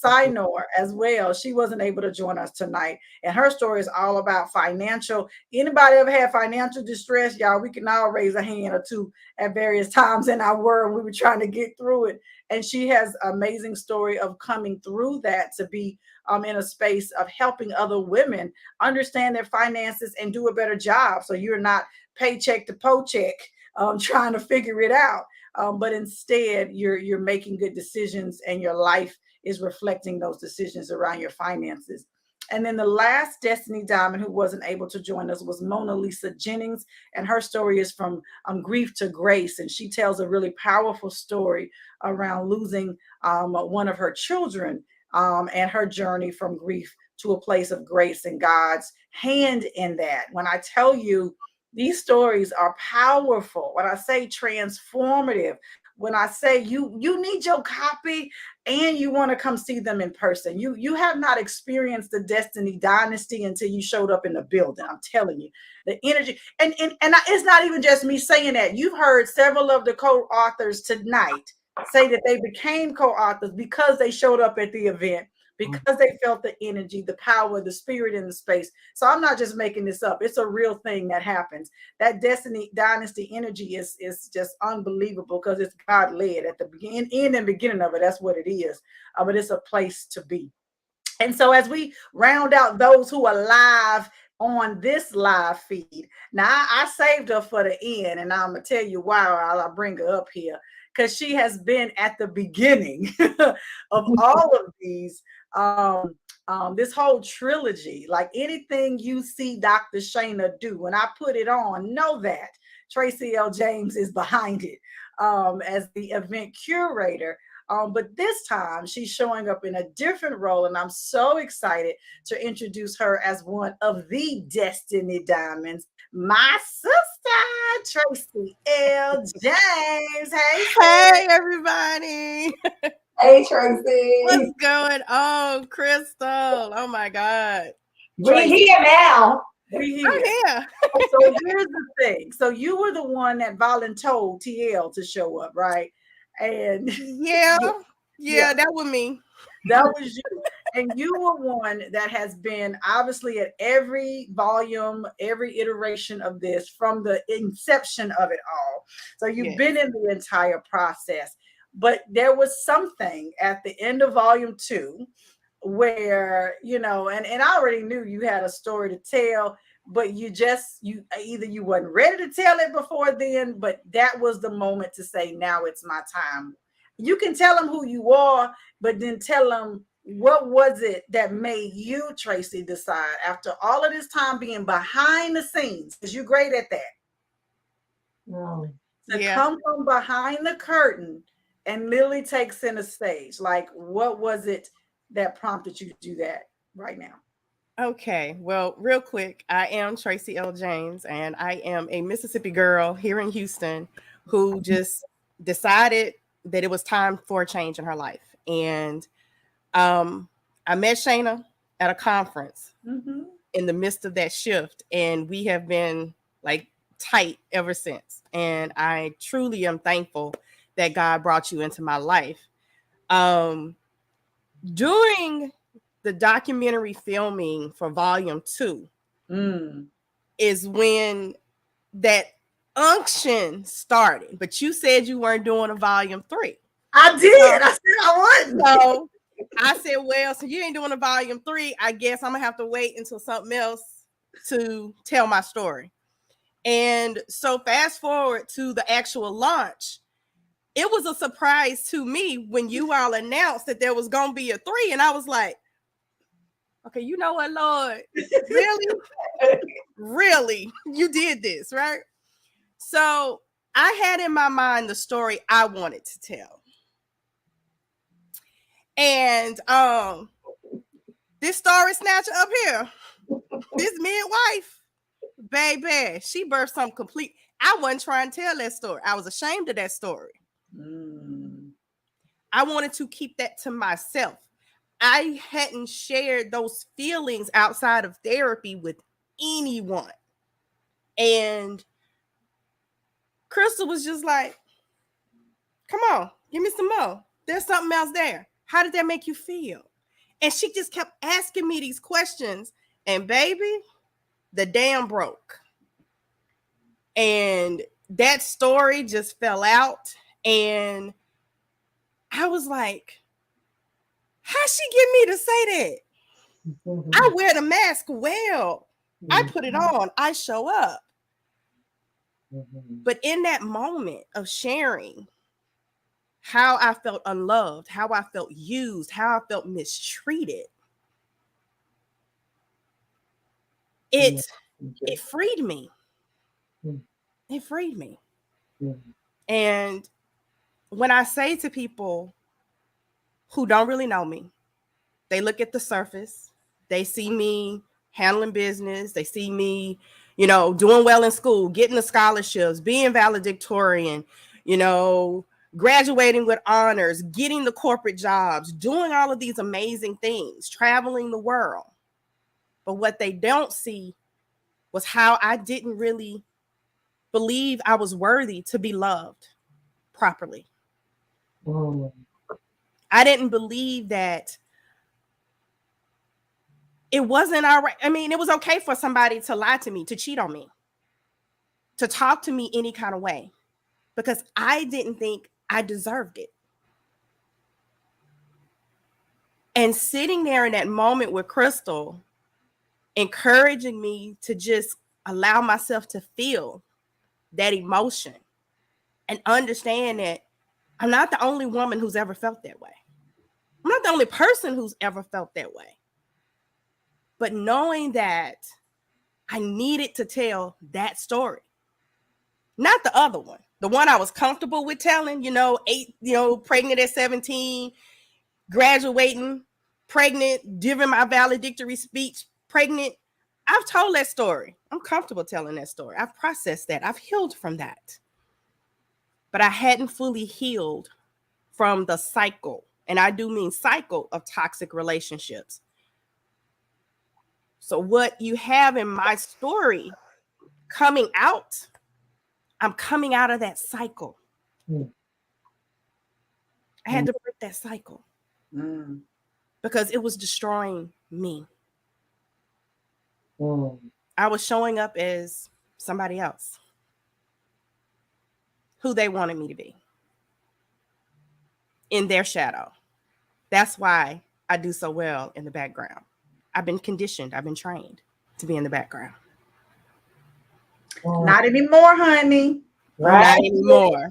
Sinor as well. She wasn't able to join us tonight. And her story is all about financial. Anybody ever had financial distress? Y'all, we can all raise a hand or two at various times in our world. We were trying to get through it. And she has an amazing story of coming through that to be in a space of helping other women understand their finances and do a better job. So you're not paycheck to paycheck trying to figure it out. But instead, you're making good decisions, and your life is reflecting those decisions around your finances. And then the last Destiny Diamond who wasn't able to join us was Mona Lisa Jennings. And her story is from grief to grace. And she tells a really powerful story around losing one of her children, and her journey from grief to a place of grace and God's hand in that. When I tell you, these stories are powerful. When I say transformative, when I say you need your copy and you want to come see them in person. You have not experienced the Destiny Dynasty until you showed up in the building. I'm telling you, the energy, and it's not even just me saying that. You've heard several of the co-authors tonight say that they became co-authors because they showed up at the event, because they felt the energy, the power, the spirit in the space. So I'm not just making this up. It's a real thing that happens. That Destiny Dynasty energy is just unbelievable because it's God led at the beginning of it. That's what it is. But it's a place to be. And so as we round out those who are live on this live feed, now I saved her for the end, and I'm going to tell you why I'll bring her up here, because she has been at the beginning of all of these, this whole trilogy. Like anything you see Dr. Shana do, when I put it on, know that Tracy L. James is behind it as the event curator. But this time she's showing up in a different role, and I'm so excited to introduce her as one of the Destiny Diamonds, my sister, Tracy L. James. Hey, everybody. Hey, Tracy. What's going on, Crystal? Oh, my God. We're here now. We're here. I'm here. So here's the thing. So you were the one that volunteered TL to show up, right? And Yeah, that was me. That was you. And you were one that has been obviously at every volume, every iteration of this from the inception of it all. So you've been in the entire process. But there was something at the end of volume 2 where, and I already knew you had a story to tell, but you either you wasn't ready to tell it before then, but that was the moment to say, now it's my time. You can tell them who you are, but then tell them, what was it that made you, Tracy, decide after all of this time being behind the scenes, because you're great at that, to come from behind the curtain and literally take center stage? Like, what was it that prompted you to do that right now? Okay, well, real quick, I am Tracy L. James, and I am a Mississippi girl here in Houston who just decided that it was time for a change in her life. And I met Shana at a conference in the midst of that shift, and we have been like tight ever since. And I truly am thankful that God brought you into my life. During the documentary filming for volume 2 is when that unction started. But you said you weren't doing a volume 3. I did. I said I wasn't. So I said, well, so you ain't doing a volume 3. I guess I'm gonna have to wait until something else to tell my story. And so fast forward to the actual launch, it was a surprise to me when you all announced that there was gonna be a 3, and I was like, okay, you know what, Lord? Really? Really? You did this, right? So I had in my mind the story I wanted to tell. And this story snatcher up here, this midwife, baby, she birthed something complete. I wasn't trying to tell that story. I was ashamed of that story. I wanted to keep that to myself. I hadn't shared those feelings outside of therapy with anyone. And Crystal was just like, come on, give me some more. There's something else there. How did that make you feel? And she just kept asking me these questions. And baby, the dam broke. And that story just fell out. And I was like, how she get me to say that? I wear the mask well. I put it on. I show up. But in that moment of sharing how I felt unloved, how I felt used, how I felt mistreated, it freed me. It freed me. And when I say to people who don't really know me, they look at the surface, they see me handling business, they see me, you know, doing well in school, getting the scholarships, being valedictorian, you know, graduating with honors, getting the corporate jobs, doing all of these amazing things, traveling the world. But what they don't see was how I didn't really believe I was worthy to be loved properly. I didn't believe that it wasn't all right. I mean, it was okay for somebody to lie to me, to cheat on me, to talk to me any kind of way, because I didn't think I deserved it. And sitting there in that moment with Crystal, encouraging me to just allow myself to feel that emotion and understand that I'm not the only woman who's ever felt that way. I'm not the only person who's ever felt that way. But knowing that I needed to tell that story, not the other one, the one I was comfortable with telling, pregnant at 17, graduating, pregnant, giving my valedictory speech, pregnant. I've told that story. I'm comfortable telling that story. I've processed that. I've healed from that. But I hadn't fully healed from the cycle. And I do mean cycle of toxic relationships. So what you have in my story coming out, I'm coming out of that cycle. I had to break that cycle because it was destroying me. I was showing up as somebody else who they wanted me to be in their shadow. That's why I do so well in the background. I've been conditioned. I've been trained to be in the background. Not anymore, honey. Right? Not anymore.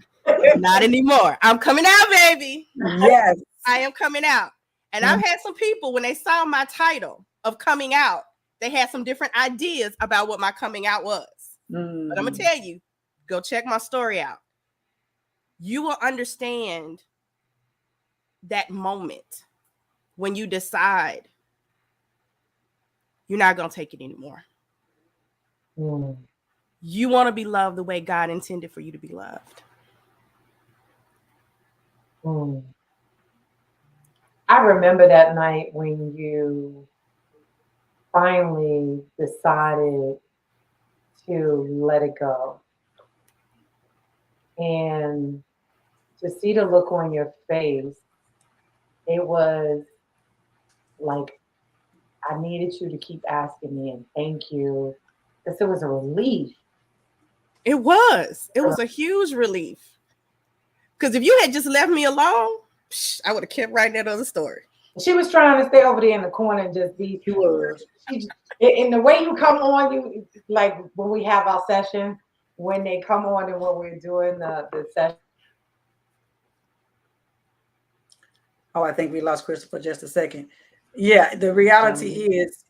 Not anymore. I'm coming out, baby. Yes. I am coming out. And I've had some people, when they saw my title of coming out, they had some different ideas about what my coming out was. But I'm going to tell you, go check my story out. You will understand that moment when you decide you're not going to take it anymore. You want to be loved the way God intended for you to be loved. I remember that night when you finally decided to let it go. And to see the look on your face, it was like, I needed you to keep asking me and thank you. Because it was a relief. It was a huge relief. Because if you had just left me alone, I would have kept writing that other story. She was trying to stay over there in the corner and just be pure. In the way you come on, you like when we have our session, when they come on and when we're doing the session. Oh, I think we lost Crystal for just a second. Yeah, the reality is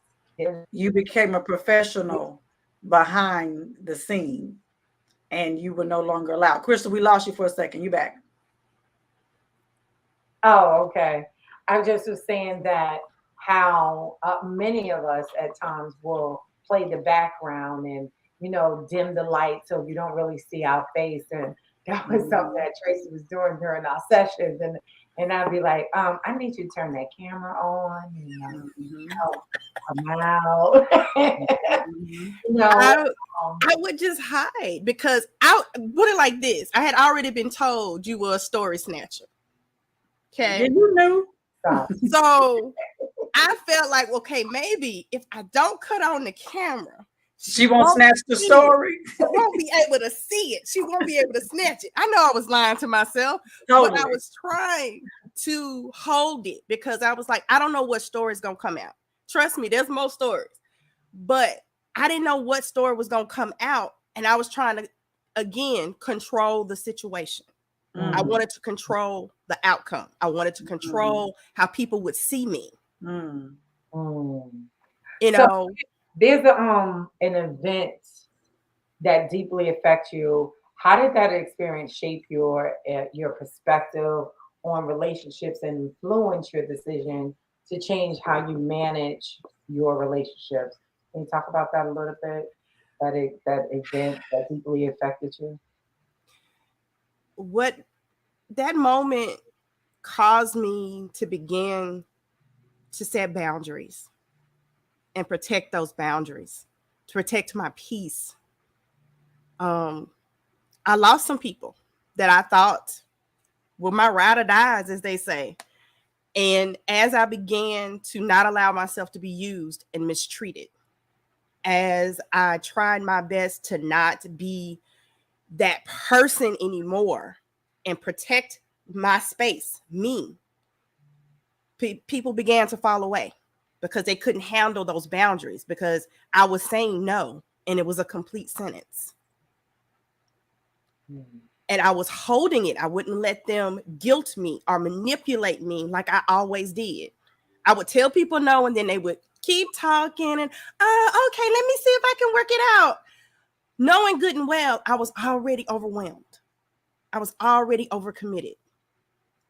you became a professional behind the scene. and you were no longer allowed. Crystal, we lost you for a second. You back. Oh, okay. I just was saying that how many of us at times will play the background and, dim the light so you don't really see our face. And that was something that Tracy was doing during our sessions. And I'd be like, I need you to turn that camera on, come out. I would just hide because I put it like this. I had already been told you were a story snatcher. Okay. Did you know? So I felt like, okay, maybe if I don't cut on the camera, she won't snatch the story. She won't be able to see it. She won't be able to snatch it. I know I was lying to myself, Totally. but I was trying to hold it because I was like, I don't know what story is going to come out. Trust me, there's more stories. But I didn't know what story was going to come out. And I was trying to, again, control the situation. I wanted to control the outcome. I wanted to control how people would see me. So there's an event that deeply affects you. How did that experience shape your perspective on relationships and influence your decision to change how you manage your relationships? Can you talk about that a little bit? That event that deeply affected you? What that moment caused me to begin to set boundaries and protect those boundaries, to protect my peace. I lost some people that I thought were my ride or dies, as they say. And as I began to not allow myself to be used and mistreated, as I tried my best to not be that person anymore and protect my space, me, people began to fall away because they couldn't handle those boundaries because I was saying no and it was a complete sentence. And I was holding it. I wouldn't let them guilt me or manipulate me like I always did. I would tell people no, and then they would keep talking and, okay, let me see if I can work it out. Knowing good and well, I was already overwhelmed. I was already overcommitted.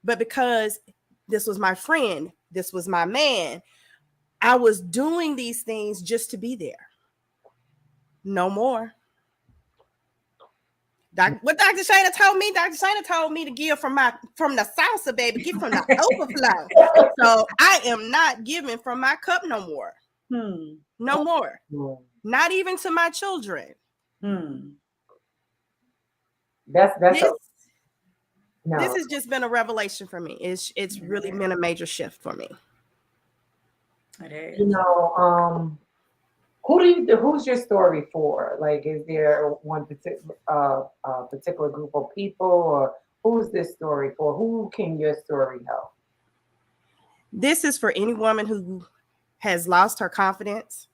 But because this was my friend, this was my man, I was doing these things just to be there. No more. What Dr. Shana told me to give from the salsa, baby, get from the overflow. So I am not giving from my cup no more. No more. Not even to my children. This has just been a revelation for me. It's really been a major shift for me. Who's your story for? Like, is there one particular group of people, or who's this story for? Who can your story help? This is for any woman who has lost her confidence,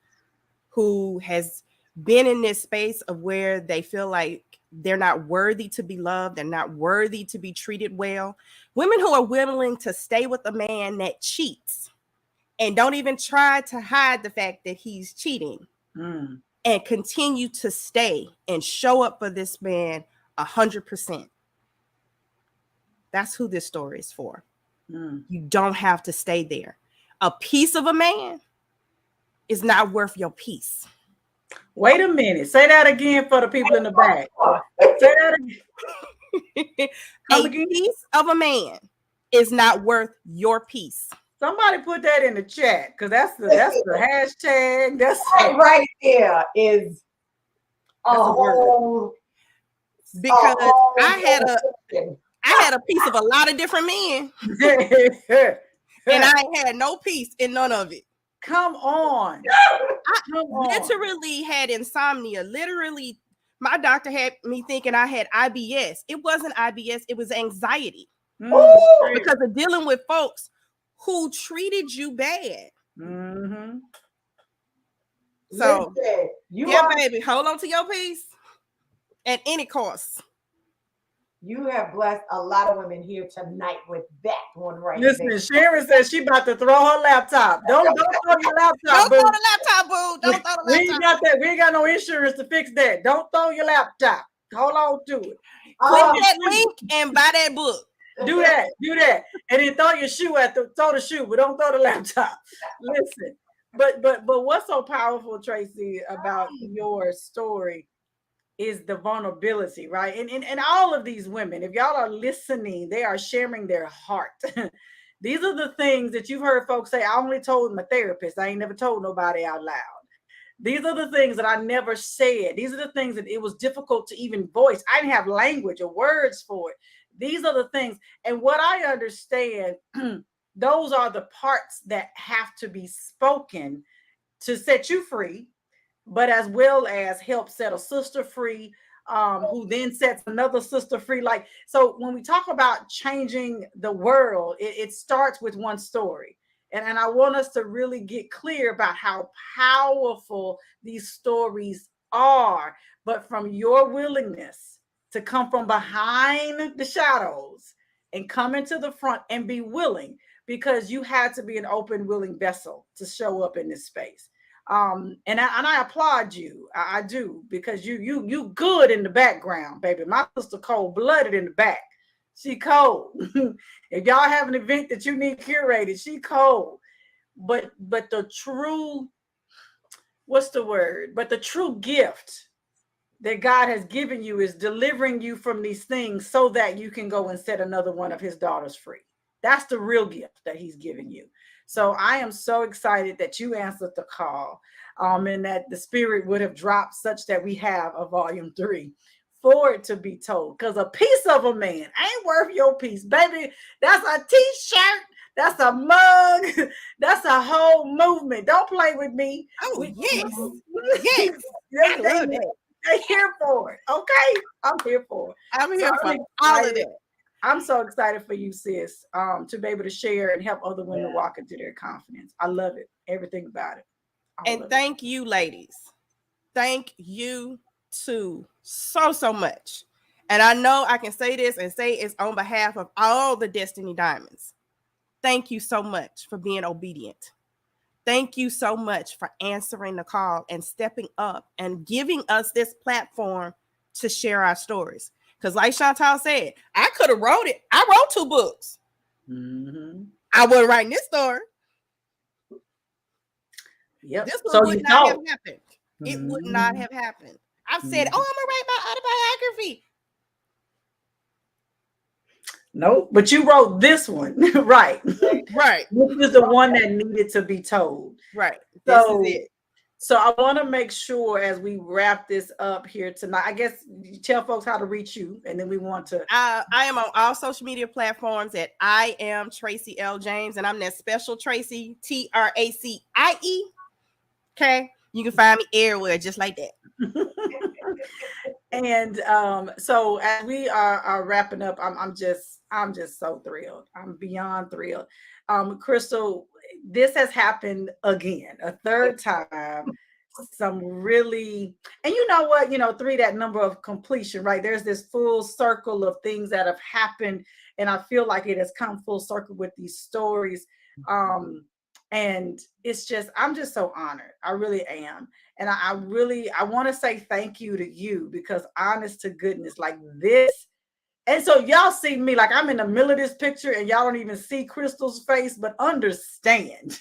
who has been in this space of where they feel like they're not worthy to be loved, they're not worthy to be treated well. Women who are willing to stay with a man that cheats and don't even try to hide the fact that he's cheating and continue to stay and show up for this man 100%. That's who this story is for. You don't have to stay there. A piece of a man is not worth your peace. Wait a minute. Say that again for the people in the back. Say that again. A piece of a man is not worth your peace. Somebody put that in the chat because that's the hashtag. That's right there is a whole. Because I had a piece of a lot of different men, and I had no peace in none of it. Come on. I literally had insomnia. Literally, my doctor had me thinking I had IBS. It wasn't IBS, it was anxiety. Because of dealing with folks who treated you bad. So, baby, hold on to your peace at any cost. You have blessed a lot of women here tonight with that one right Listen, there. Sharon says she about to throw her laptop. Don't throw your laptop, Don't boo. throw the laptop, boo. Don't throw the laptop. We ain't got no insurance to fix that. Don't throw your laptop. Hold on to it. Click Oh, that link and buy that book. do that, and then throw your shoe throw the shoe, but don't throw the laptop. Listen, but what's so powerful, Tracy, about your story is the vulnerability, right? And all of these women, if y'all are listening, they are sharing their heart. These are the things that you've heard folks say, I only told my therapist. I ain't never told nobody out loud. These are the things that I never said. These are the things that it was difficult to even voice. I didn't have language or words for it. These are the things. And what I understand, those are the parts that have to be spoken to set you free, but as well as help set a sister free, who then sets another sister free. Like, so when we talk about changing the world, it starts with one story. And I want us to really get clear about how powerful these stories are, but from your willingness to come from behind the shadows and come into the front and be willing, because you had to be an open, willing vessel to show up in this space. And I applaud you. I do, because you good in the background, baby. My sister cold-blooded in the back. She cold. If y'all have an event that you need curated, she cold. But the true, what's the word? But the true gift that God has given you is delivering you from these things so that you can go and set another one of his daughters free. That's the real gift that he's given you. So I am so excited that you answered the call, and that the spirit would have dropped such that we have a volume 3 for it to be told. Because a piece of a man ain't worth your piece, baby. That's a t-shirt. That's a mug. That's a whole movement. Don't play with me. Oh, yes. Yes. They're here for it. Okay. I'm here for it. I'm here for I'm all of excited. that. I'm so excited for you, sis, to be able to share and help other women walk into their confidence. I love it. Everything about it. And thank you, ladies. Thank you too so much. And I know I can say this and say it's on behalf of all the Destiny Diamonds. Thank you so much for being obedient. Thank you so much for answering the call and stepping up and giving us this platform to share our stories. Because like Chantal said, I could have wrote it. I wrote 2 books. Mm-hmm. I wasn't writing this story. Yep. This So would not have happened. It would not have happened. I've said, oh, I'm going to write my autobiography. Nope. But you wrote this one. Right. Right. This is the one that needed to be told. Right. So, This is it. So I want to make sure as we wrap this up here tonight, I guess you tell folks how to reach you, and then we want to. I am on all social media platforms at I am Tracy L. James, and I'm that special Tracy, Tracie. Okay. You can find me everywhere just like that. And so as we are wrapping up, I'm just so thrilled. I'm beyond thrilled. Crystal, this has happened again, a third time. Some really, and you know what, 3, that number of completion, right? There's this full circle of things that have happened, and I feel like it has come full circle with these stories. And it's just, I'm just so honored. I really am. And I want to say thank you to you, because honest to goodness, like this. And so y'all see me, like I'm in the middle of this picture and y'all don't even see Crystal's face, but understand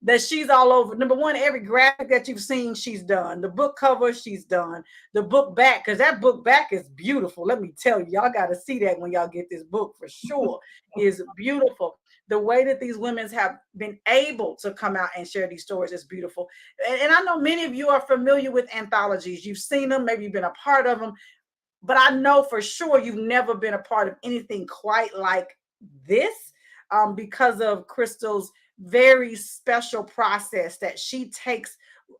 that she's all over. Number one, every graphic that you've seen, she's done. The book cover, she's done. The book back, because that book back is beautiful. Let me tell you, y'all got to see that when y'all get this book for sure. Is beautiful. The way that these women have been able to come out and share these stories is beautiful. And I know many of you are familiar with anthologies. You've seen them, maybe you've been a part of them, but I know for sure you've never been a part of anything quite like this, because of Crystal's very special process that she takes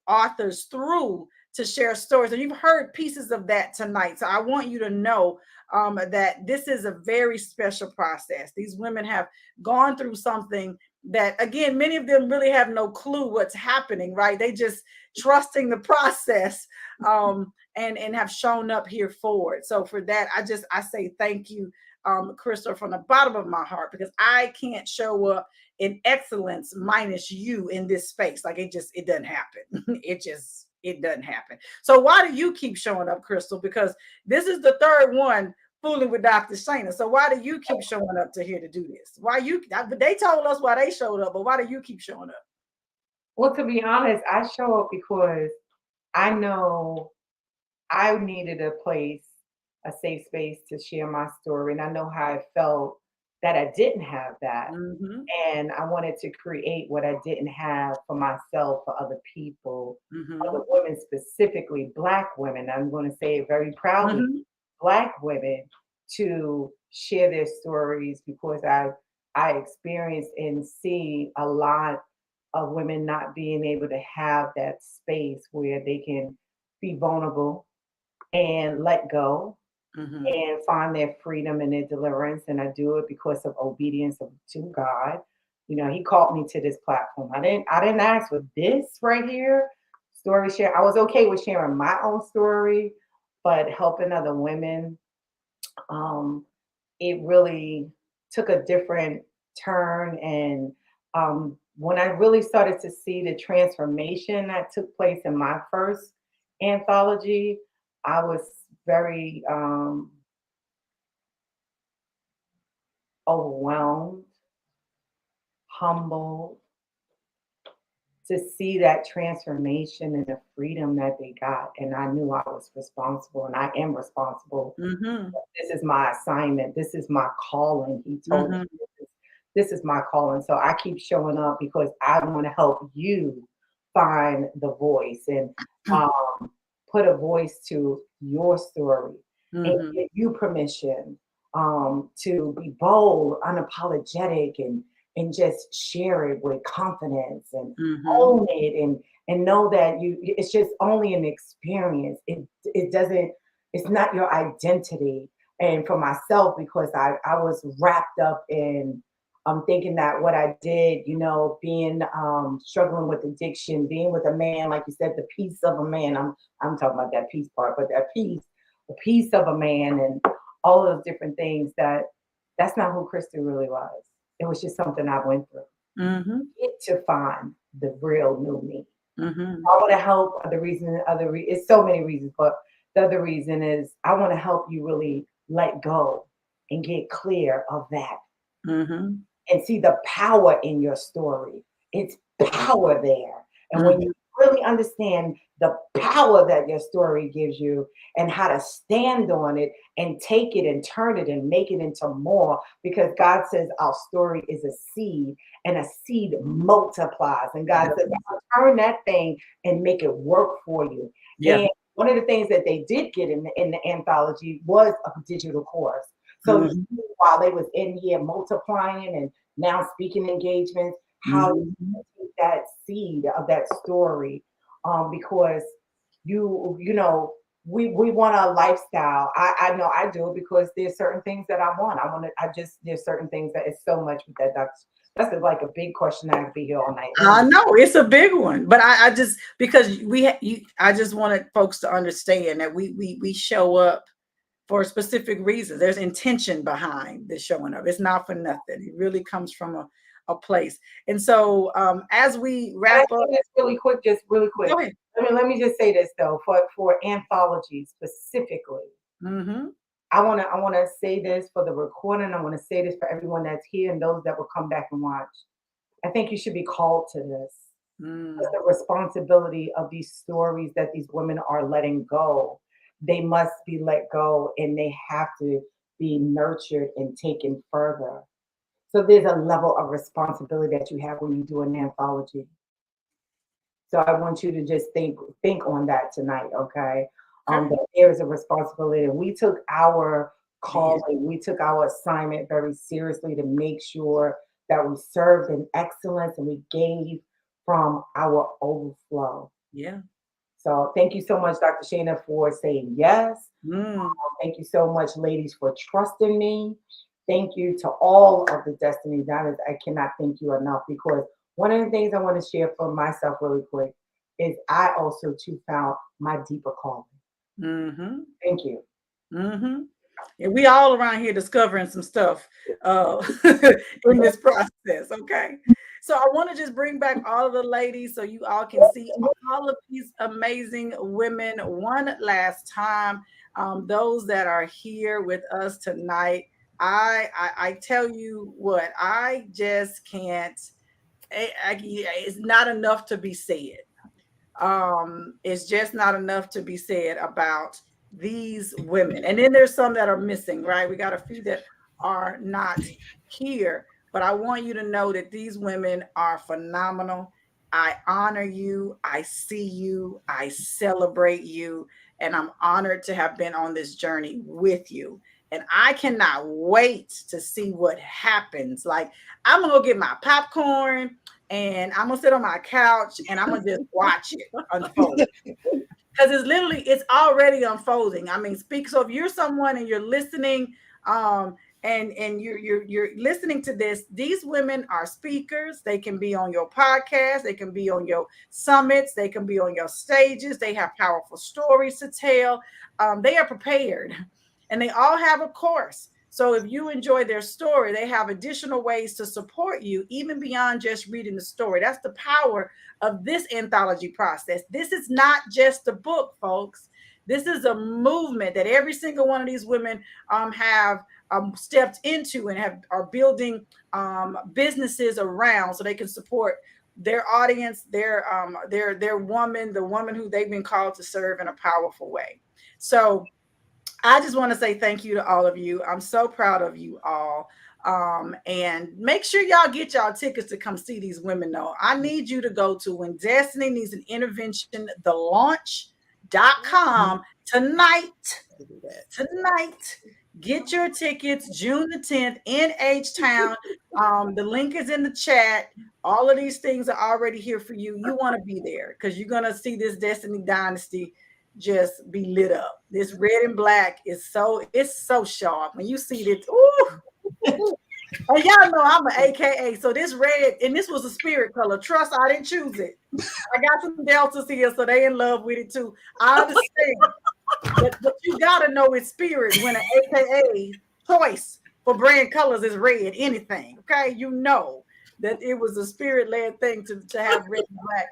authors through to share stories. And you've heard pieces of that tonight. So I want you to know that this is a very special process. These women have gone through something that, again, many of them really have no clue what's happening, right? They just trusting the process, and have shown up here for it. So for that, I say thank you, Crystal, from the bottom of my heart, because I can't show up in excellence minus you in this space. Like it doesn't happen. It just it doesn't happen. So why do you keep showing up, Crystal? Because this is the third one fooling with Dr. Shana. So why do you keep showing up to here to do this? Why you? They told us why they showed up, but why do you keep showing up? Well, to be honest, I show up because I know I needed a place, a safe space to share my story. And I know how I felt that I didn't have that. Mm-hmm. And I wanted to create what I didn't have for myself, for other people, Mm-hmm. other women, specifically Black women. I'm going to say it very proudly, Mm-hmm. Black women, to share their stories, because I experienced and see a lot of women not being able to have that space where they can be vulnerable and let go Mm-hmm. and find their freedom and their deliverance. And I do it because of obedience to God. You know, He called me to this platform. I didn't ask for this right here. Story share. I was okay with sharing my own story, but helping other women, it really took a different turn. And when I really started to see the transformation that took place in my first anthology, I was very overwhelmed, humbled to see that transformation and the freedom that they got. And I knew I was responsible, and I am responsible. Mm-hmm. This is my assignment. This is my calling. He told me this is my calling. So I keep showing up because I want to help you find the voice and put a voice to your story and give you permission to be bold, unapologetic, and just share it with confidence and own it and know that it's just only an experience. It doesn't, it's not your identity. And for myself, because I was wrapped up in thinking that what I did, you know, being struggling with addiction, being with a man, like you said, the piece of a man. I'm talking about that peace part, but that piece, the piece of a man, and all those different things, that's not who Crystal really was. It was just something I went through to find the real new me. I want to help. It's so many reasons, but the other reason is I want to help you really let go and get clear of that and see the power in your story. It's power there. And when you really understand the power that your story gives you and how to stand on it and take it and turn it and make it into more, because God says our story is a seed and a seed multiplies. And God says, I'll turn that thing and make it work for you. Yeah. And one of the things that they did get in the anthology was a digital course. So while they was in here multiplying and now speaking engagements, how to take that seed of that story, because you know, we want a lifestyle. I know I do, because there's certain things that I want. There's certain things that is so much with that. That's like a big question that I could be here all night. I know it's a big one, but I just, because I just wanted folks to understand that we show up for specific reasons. There's intention behind this showing up. It's not for nothing. It really comes from a place. And so as we wrap up, just really quick. Go ahead. Let me just say this though, for anthologies specifically. I want to say this for the recording. I want to say this for everyone that's here and those that will come back and watch. I think you should be called to this. The responsibility of these stories that these women are letting go. They must be let go, and they have to be nurtured and taken further. So there's a level of responsibility that you have when you do an anthology. So I want you to just think on that tonight, okay? That there is a responsibility. And we took our calling, we took our assignment very seriously to make sure that we served in excellence and we gave from our overflow. Yeah. So thank you so much, Dr. Shana, for saying yes. Thank you so much, ladies, for trusting me. Thank you to all of the Destiny Diners. I cannot thank you enough, because one of the things I want to share for myself really quick is I also too found my deeper calling. Thank you. And we all around here discovering some stuff in this process, okay? So I want to just bring back all of the ladies so you all can see all of these amazing women one last time. Those that are here with us tonight, I tell you what, I just can't. It's not enough to be said. It's just not enough to be said about these women. And then there's some that are missing, right? We got a few that are not here, but I want you to know that these women are phenomenal. I honor you. I see you. I celebrate you. And I'm honored to have been on this journey with you. And I cannot wait to see what happens. Like, I'm going to go get my popcorn and I'm going to sit on my couch and I'm going to just watch it unfold. Because it's already unfolding. I mean, so if you're someone and you're listening, and you're listening to this, these women are speakers. They can be on your podcast, they can be on your summits, they can be on your stages. They have powerful stories to tell. They are prepared, and they all have a course. So if you enjoy their story, they have additional ways to support you, even beyond just reading the story. That's the power of this anthology process. This is not just a book, folks. This is a movement that every single one of these women have stepped into and are building businesses around, so they can support their audience, their woman, the woman who they've been called to serve in a powerful way. So I just want to say thank you to all of you. I'm so proud of you all. And make sure y'all get y'all tickets to come see these women, though. I need you to go to When Destiny Needs an Intervention, thelaunch.com tonight. Get your tickets June the 10th in H-Town. The link is in the chat. All of these things are already here for you. You want to be there because you're going to see this Destiny Dynasty just be lit up. This red and black is so sharp. When you see this, ooh. And y'all know I'm an AKA, so this red, and this was a spirit color. Trust, I didn't choose it. I got some deltas here, so they in love with it too. I understand. But you gotta know it's spirit when an AKA choice for brand colors is red, anything. Okay, you know that it was a spirit-led thing to have red and black.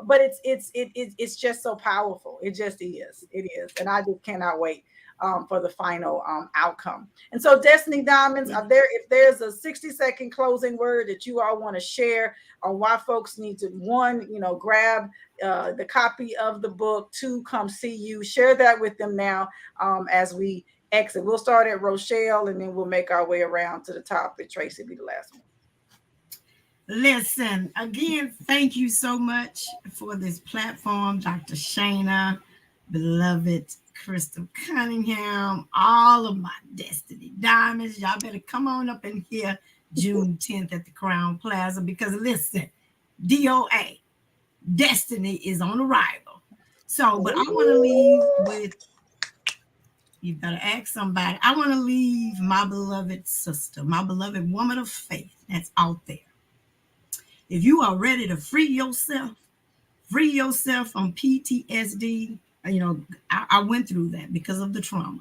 But it's just so powerful. It just is. It is, and I just cannot wait for the final outcome. And so, Destiny Diamonds, if there's a 60-second closing word that you all want to share on why folks need to, one, grab the copy of the book, two, come see you, share that with them now as we exit. We'll start at Rochelle and then we'll make our way around to the top, and Tracy be the last one. Listen, again, thank you so much for this platform, Dr. Shana, beloved Crystal Cunningham, all of my Destiny Diamonds. Y'all better come on up in here June 10th at the Crown Plaza, because listen, DOA, Destiny is on arrival. So, but I want to leave with, you better ask somebody, I want to leave my beloved sister, my beloved woman of faith that's out there. If you are ready to free yourself from PTSD, I went through that because of the trauma.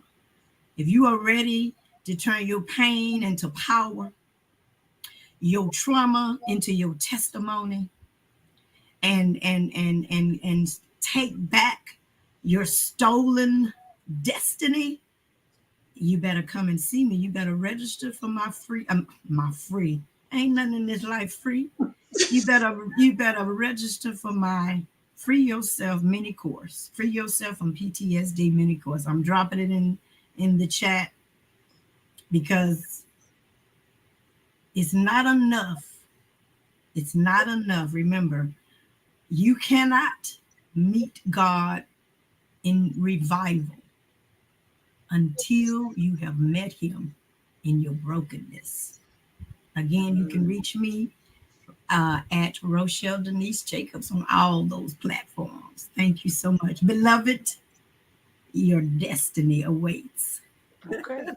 If you are ready to turn your pain into power, your trauma into your testimony, and take back your stolen destiny, you better come and see me. You better register for my free. Ain't nothing in this life free. You better register for my Free Yourself mini course. Free Yourself from PTSD mini course. I'm dropping it in the chat because it's not enough. It's not enough. Remember, you cannot meet God in revival until you have met him in your brokenness. Again, you can reach me at Rochelle Denise Jacobs on all those platforms. Thank you so much. Beloved, your destiny awaits. Okay.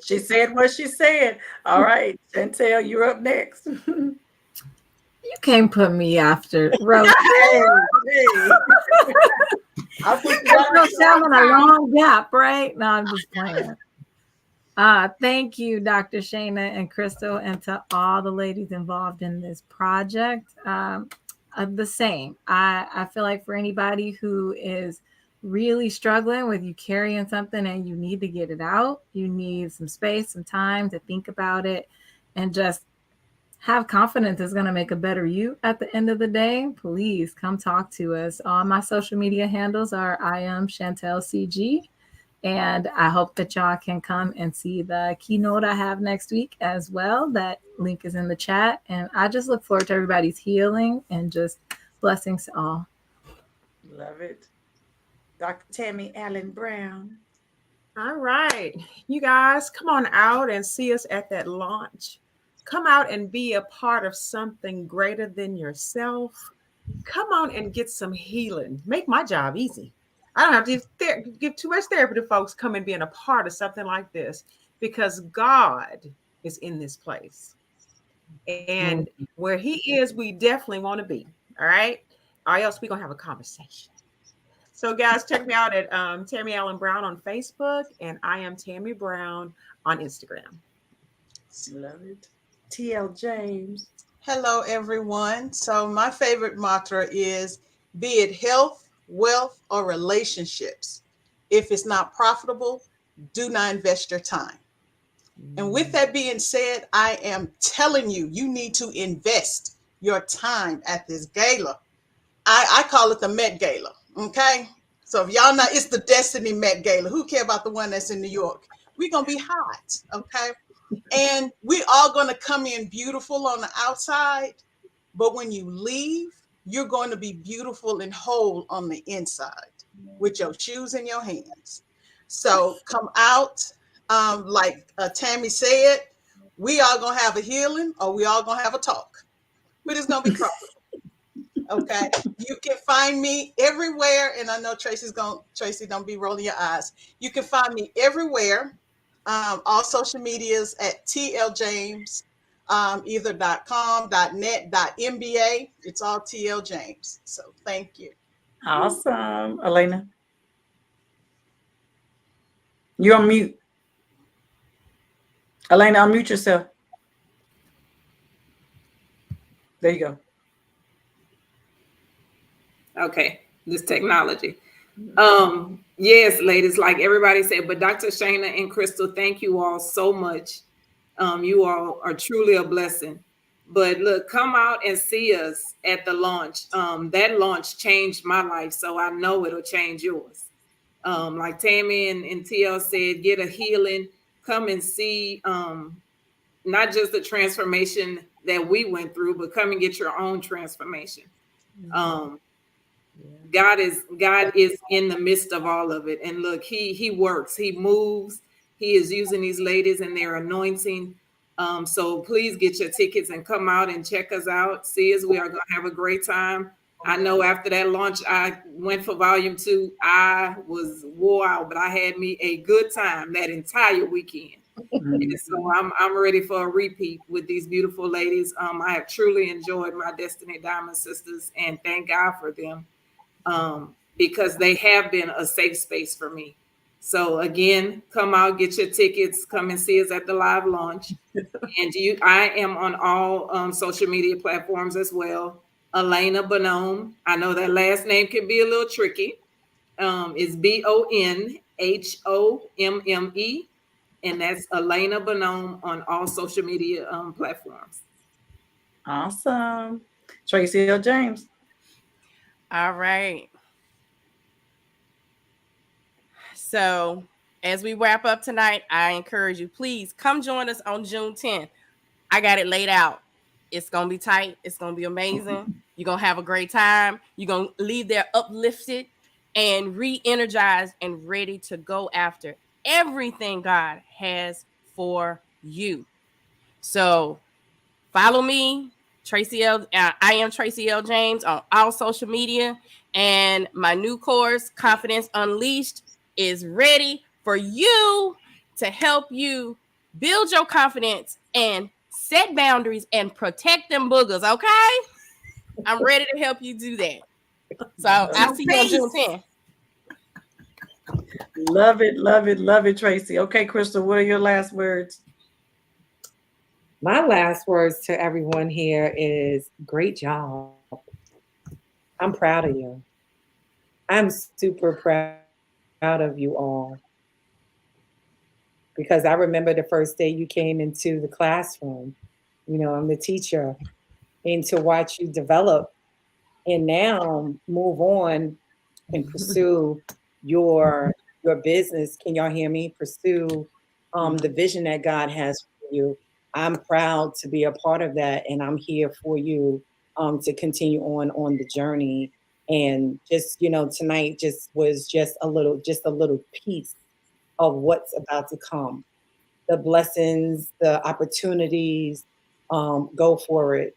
She said what she said. All right, Chantel, you're up next. You can't put me after Rochelle. I put Rochelle in a long gap, right? No, I'm just playing. Thank you, Dr. Shayna and Crystal, and to all the ladies involved in this project. The same. I feel like for anybody who is really struggling with you carrying something and you need to get it out, you need some space, some time to think about it, and just have confidence is going to make a better you at the end of the day. Please come talk to us. All my social media handles are I am Chantel CG. And I hope that y'all can come and see the keynote I have next week as well. That link is in the chat. And I just look forward to everybody's healing and just blessings to all. Love it. Dr. Tammy Allen Brown. All right. You guys, come on out and see us at that launch. Come out and be a part of something greater than yourself. Come on and get some healing. Make my job easy. I don't have to give too much therapy to folks coming being a part of something like this, because God is in this place. And where he is, we definitely want to be. All right. Or else we're going to have a conversation. So guys, check me out at Tammy Allen Brown on Facebook, and I am Tammy Brown on Instagram. Love it. TL James. Hello, everyone. So my favorite mantra is, be it health, wealth, or relationships, if it's not profitable, do not invest your time. And with that being said, I am telling you, you need to invest your time at this gala. I call it the Met Gala. Okay. So if y'all know, it's the Destiny Met Gala. Who care about the one that's in New York? We're going to be hot. Okay. And we all going to come in beautiful on the outside. But when you leave, you're going to be beautiful and whole on the inside with your shoes in your hands. So come out. Like Tammy said, we are going to have a healing, or we all going to have a talk. But it's going to be trouble. Okay. You can find me everywhere. And I know Tracy, don't be rolling your eyes. You can find me everywhere. All social medias at TL James, either .com, .net, .mba. It's all TL James. So thank you. Awesome. Elena. You're on mute. Elena, unmute yourself. There you go. Okay, this technology. Yes, ladies, like everybody said, but Dr. Shayna and Crystal, thank you all so much. You all are truly a blessing. But look, come out and see us at the launch. That launch changed my life, so I know it'll change yours. Like Tammy and TL said, get a healing. Come and see not just the transformation that we went through, but come and get your own transformation. God is in the midst of all of it. And look, he works, he moves, he is using these ladies and their anointing. So please get your tickets and come out and check us out. See us. We are going to have a great time. I know after that launch, I went for volume 2. I was wore out, but I had me a good time that entire weekend. And so I'm ready for a repeat with these beautiful ladies. I have truly enjoyed my Destiny Diamond Sisters, and thank God for them. Because they have been a safe space for me. So again, come out, get your tickets, come and see us at the live launch. And I am on all social media platforms as well. Elena Bonhomme. I know that last name can be a little tricky. It's BONHOMME, and that's Elena Bonhomme on all social media platforms. Awesome. Tracy L. James. All right. So as we wrap up tonight, I encourage you, please come join us on June 10th. I got it laid out. It's going to be tight. It's going to be amazing. You're going to have a great time. You're going to leave there uplifted and re-energized and ready to go after everything God has for you. So follow me, I am Tracy L. James on all social media. And my new course, Confidence Unleashed, is ready for you to help you build your confidence and set boundaries and protect them boogers, okay? I'm ready to help you do that. So I'll see you on June 10th. Love it, love it, love it, Tracy. Okay, Crystal, what are your last words? My last words to everyone here is great job. I'm proud of you. I'm super proud of you all because I remember the first day you came into the classroom. You know, I'm the teacher, and to watch you develop and now move on and pursue your business. Can y'all hear me? Pursue the vision that God has for you. I'm proud to be a part of that, and I'm here for you to continue on the journey. And just tonight just was just a little piece of what's about to come. The blessings, the opportunities. Go for it.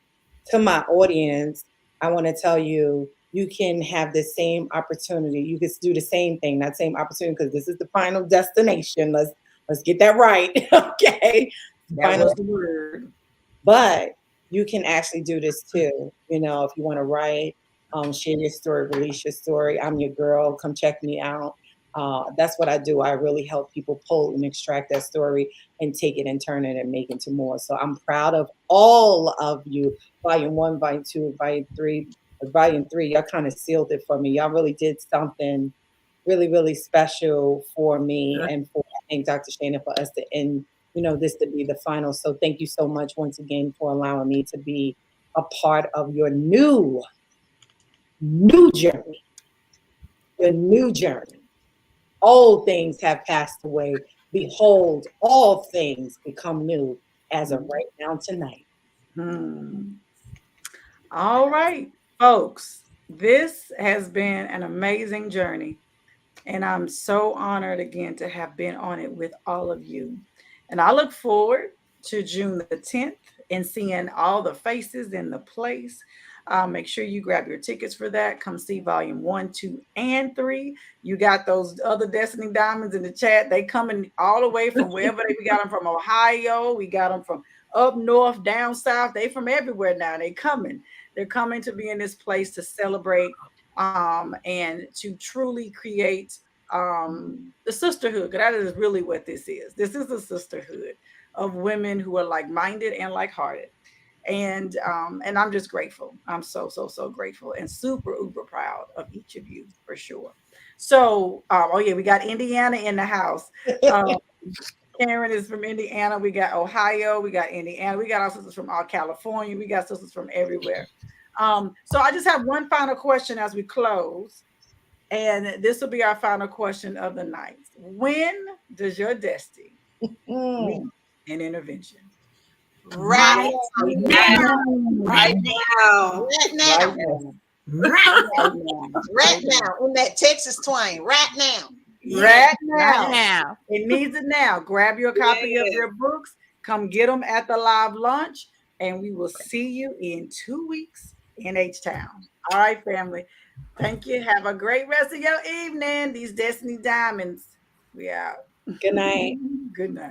To my audience, I want to tell you, you can have the same opportunity. You can do the same thing, that same opportunity, because this is the final destination. Let's get that right. Okay. That was the word. But you can actually do this too. You know, if you want to write, share your story, release your story. I'm your girl. Come check me out. That's what I do. I really help people pull and extract that story and take it and turn it and make it into more. So I'm proud of all of you. Volume 1, Volume 2, Volume 3. Volume 3, y'all kind of sealed it for me. Y'all really did something really, really special for me and for, I think, Dr. Shana, for us to end, this to be the final. So thank you so much once again for allowing me to be a part of your new journey. Your new journey. Old things have passed away. Behold, all things become new as of right now tonight. All right, folks. This has been an amazing journey. And I'm so honored again to have been on it with all of you. And I look forward to June the 10th and seeing all the faces in the place. Make sure you grab your tickets for that. Come see Volume 1, 2, and 3. You got those other Destiny Diamonds in the chat. They coming all the way from wherever we got them from Ohio. We got them from up north, down south. They from everywhere now. They coming. They're coming to be in this place to celebrate and to truly create the sisterhood. That is really what this is. This is a sisterhood of women who are like-minded and like-hearted. And I'm just grateful. I'm so grateful and super uber proud of each of you for sure. So, we got Indiana in the house. Karen is from Indiana. We got Ohio. We got Indiana. We got our sisters from California. We got sisters from everywhere. So I just have one final question as we close. And this will be our final question of the night. When does your destiny need an intervention? Right now. Right now. In that Texas twang. Right now. Right now. It needs it now. Grab your copy of your books. Come get them at the live lunch. And we will see you in 2 weeks in H-Town. All right, family. Thank you. Have a great rest of your evening. These Destiny Diamonds. We out. Good night. Good night.